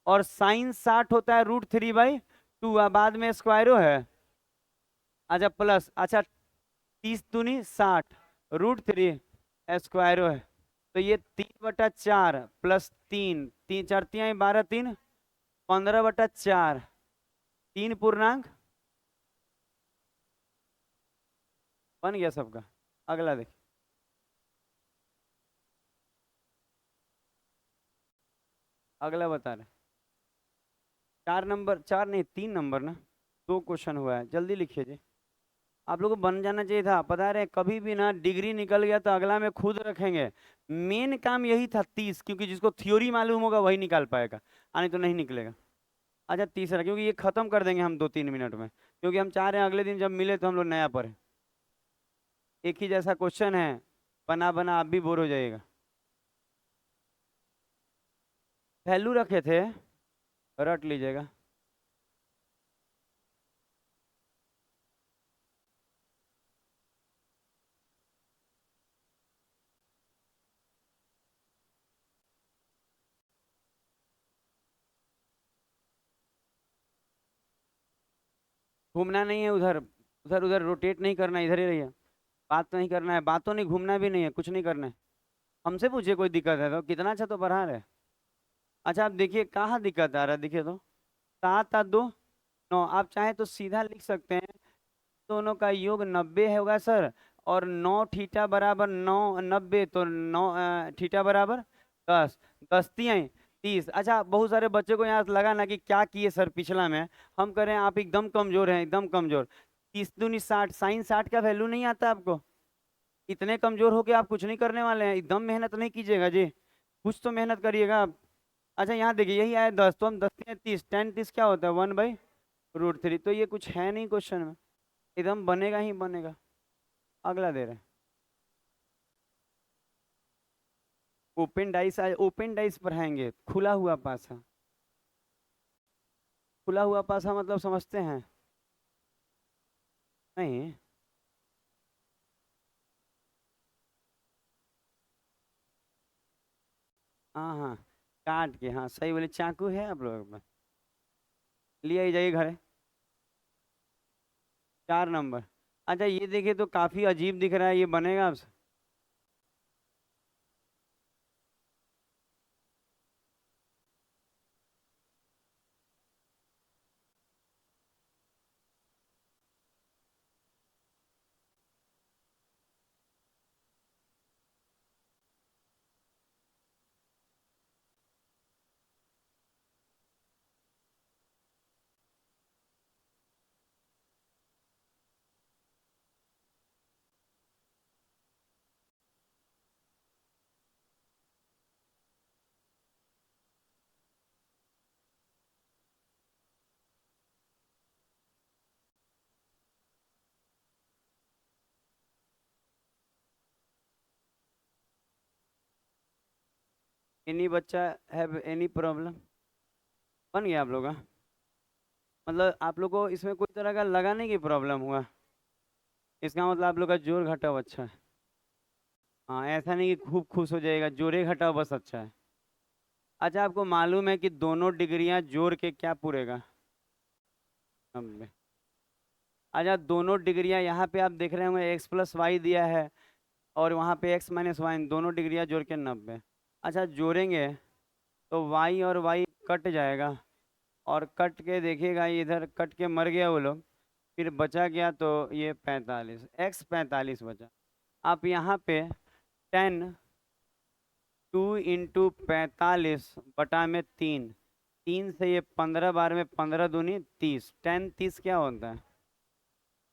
और साइन 60 होता है √3/2, बाद में स्क्वायरो है। अच्छा प्लस, अच्छा 30 दूनी 60, √3 स्क्वायरो है, तो ये 3/4 प्लस 3, 3 4 12, 3 15/4, 3 पूर्णांक बन गया सबका। अगला देखिए, अगला बता रहे 4 नंबर, 4 नहीं 3 नंबर ना, 2 क्वेश्चन हुआ है, जल्दी लिखिए जी। आप लोगों को बन जाना चाहिए था, पता रहे कभी भी ना डिग्री निकल गया तो अगला में खुद रखेंगे। मेन काम यही था 30, क्योंकि जिसको थ्योरी मालूम होगा वही निकाल पाएगा, आने तो नहीं निकलेगा। अच्छा तीसरा, क्योंकि ये खत्म कर देंगे हम 2 3 मिनट में, क्योंकि हम चाह रहे हैं अगले दिन जब मिले तो हम लोग नया पढ़े। एक ही जैसा क्वेश्चन है, बना बना आप भी बोर हो जाइएगा। वैल्यू रखे थे, रट लीजिएगा। घूमना नहीं है उधर, उधर उधर रोटेट नहीं करना, इधर ही रहिए। बात नहीं करना है, बातों नहीं, घूमना भी नहीं है, कुछ नहीं करना है। हमसे पूछिए कोई दिक्कत है तो, कितना अच्छा तो पढ़ा रहे। अच्छा आप देखिए कहाँ दिक्कत आ रहा है, देखिए तो 7 और 2 9, आप चाहे तो सीधा लिख सकते हैं, दोनों का योग 90 होगा सर, और 9 थीटा बराबर 9 90, तो 9 थीटा बराबर 10, 10 तियाई 30। अच्छा बहुत सारे बच्चे को यहाँ लगा ना कि क्या किए सर पिछला में, हम कह रहे हैं आप एकदम कमजोर हैं, एकदम कमजोर। 30 दूनी 60, साइन 60 का वैल्यू नहीं आता आपको, इतने कमजोर हो के आप कुछ नहीं करने वाले हैं, एकदम मेहनत नहीं कीजिएगा जी, कुछ तो मेहनत करिएगा आप। अच्छा यहाँ देखिए यही आया 10, तो हम 10 30, 10 30 क्या होता है 1/√3, तो ये कुछ है नहीं क्वेश्चन में, एकदम बनेगा ही बनेगा। अगला दे रहे हैं, ओपन डाइस, ओपन डाइस पढ़ाएंगे, खुला हुआ पासा। खुला हुआ पासा मतलब समझते हैं? नहीं। हाँ हाँ, काट के, हाँ सही बोले, चाकू है आप लोगों के पास, ले आई जाइए घर। 4 नंबर। अच्छा ये देखिए तो काफी अजीब दिख रहा है, ये बनेगा आपसे? एनी बच्चा हैव एनी प्रॉब्लम? बन गया आप लोग का? मतलब आप लोग को इसमें कोई तरह का लगा नहीं कि प्रॉब्लम हुआ? इसका मतलब आप लोग का जोड़ घटाव अच्छा है। हाँ ऐसा नहीं कि खूब खुश हो जाएगा, जोड़े घटाव बस अच्छा है। अच्छा आपको मालूम है कि दोनों डिग्रियां जोड़ के क्या पूरेगा? 90। अच्छा दोनों डिग्रियां यहाँ पे आप देख रहे होंगे x+y दिया है, और वहाँ पे x-y, दोनों डिग्रियां जोड़ के 90। अच्छा जोड़ेंगे तो y और y कट जाएगा, और कट के देखिएगा इधर कट के मर गया वो लोग, फिर बचा गया तो ये 45, x 45 बचा। आप यहाँ पे 10 2 × 45 बटा में 3, 3 से ये 15 बार में 15 दूनी 30, 10 30 क्या होता है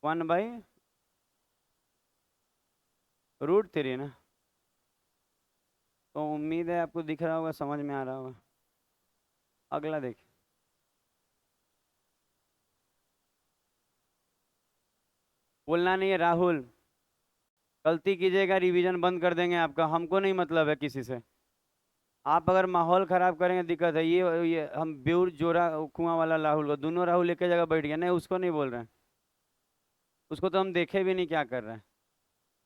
1/√3 ना। तो उम्मीद है आपको दिख रहा होगा, समझ में आ रहा होगा। अगला देखिए, बोलना नहीं है राहुल, गलती कीजिएगा रिवीजन बंद कर देंगे आपका, हमको नहीं मतलब है किसी से। आप अगर माहौल खराब करेंगे दिक्कत है। ये हम ब्यूर जोरा कुआं वाला राहुल को, दोनों राहुल एक ही जगह बैठ गया, नहीं उसको नहीं बोल रहे हैं, उसको तो हम देखे भी नहीं क्या कर रहे हैं,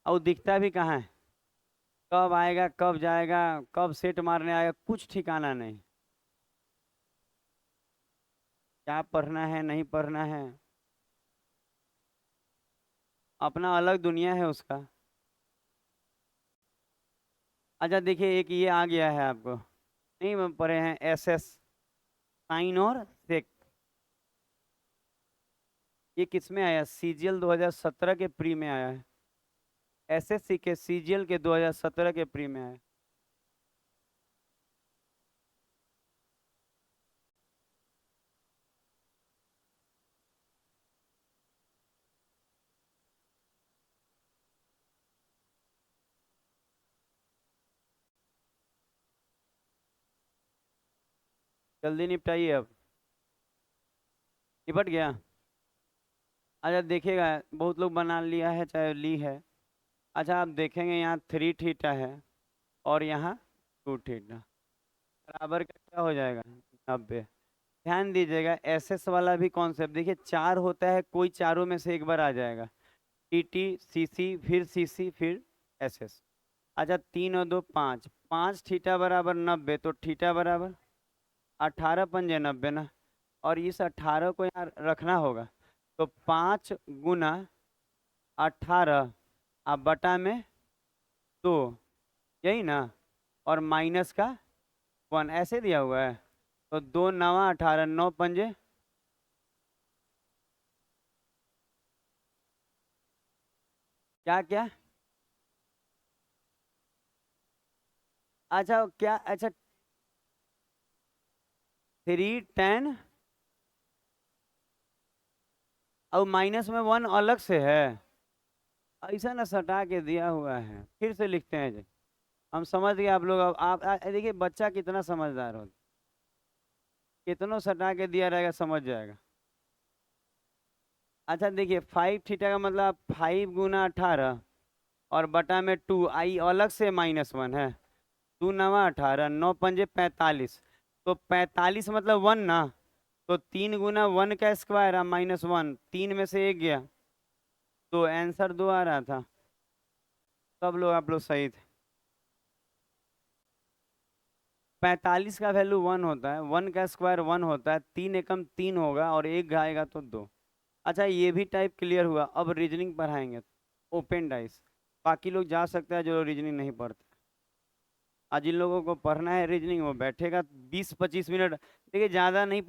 और वो दिखता भी कहाँ है। कब आएगा कब जाएगा, कब सेट मारने आएगा, कुछ ठिकाना नहीं। क्या पढ़ना है नहीं पढ़ना है, अपना अलग दुनिया है उसका। अच्छा देखिए, एक ये आ गया है आपको, नहीं में पढ़े हैं, एस एस, साइन और सेक। ये किस में आया, सीजीएल 2017 के प्री में आया है। एसएससी के सीजीएल के 2017 के प्री में आया है। जल्दी निपटाइए अब। निपट गया। अच्छा देखिएगा, बहुत लोग बना लिया है चाहे ली है। अच्छा आप देखेंगे यहाँ 3 थीटा है और यहाँ 2 थीटा, बराबर का क्या हो जाएगा, 90। ध्यान दीजिएगा, एस एस वाला भी कॉन्सेप्ट देखिए, चार होता है, कोई चारों में से एक बार आ जाएगा। टी टी, सी सी, फिर सी सी, फिर एस एस। अच्छा 3 और 2 5, 5 थीटा बराबर 90, तो थीटा बराबर 18 पंजे 90 ना। और इस 18 को यहाँ रखना होगा, तो 5 गुना 18 आप बटा में 2, यही ना, और माइनस का 1, ऐसे दिया हुआ है। तो 2 9 18, 9 पंजे, क्या क्या, अच्छा क्या, अच्छा 3 10, और माइनस में 1 अलग से है, ऐसा ना सटा के दिया हुआ है, फिर से लिखते हैं जी। हम समझ गए आप लोग। अब आप देखिए बच्चा कितना समझदार हो, कितनों सटा के दिया रहेगा समझ जाएगा। अच्छा देखिए 5 थीटा का मतलब 5 गुना 18 और बटा में 2, आई अलग से -1 है। 2 9 18, 9 पंजे 45, तो 45 मतलब 1 ना, तो 3 गुना 1 का स्क्वायर -1, 3 में से एक गया, तो आंसर 2 आ रहा था। सब लोग आप लोग सही थे। 45 का वैल्यू 1 होता है, 1 का स्क्वायर 1 होता है, 3 एकम 3 होगा और एक आएगा तो 2। अच्छा ये भी टाइप क्लियर हुआ, अब रीजनिंग पढ़ाएंगे, ओपन डाइस। बाकी लोग जा सकते हैं जो रीजनिंग नहीं पढ़ते। आज जिन लोगों को पढ़ना है रीजनिंग वो बैठेगा 20-25 मिनट, देखिए ज़्यादा नहीं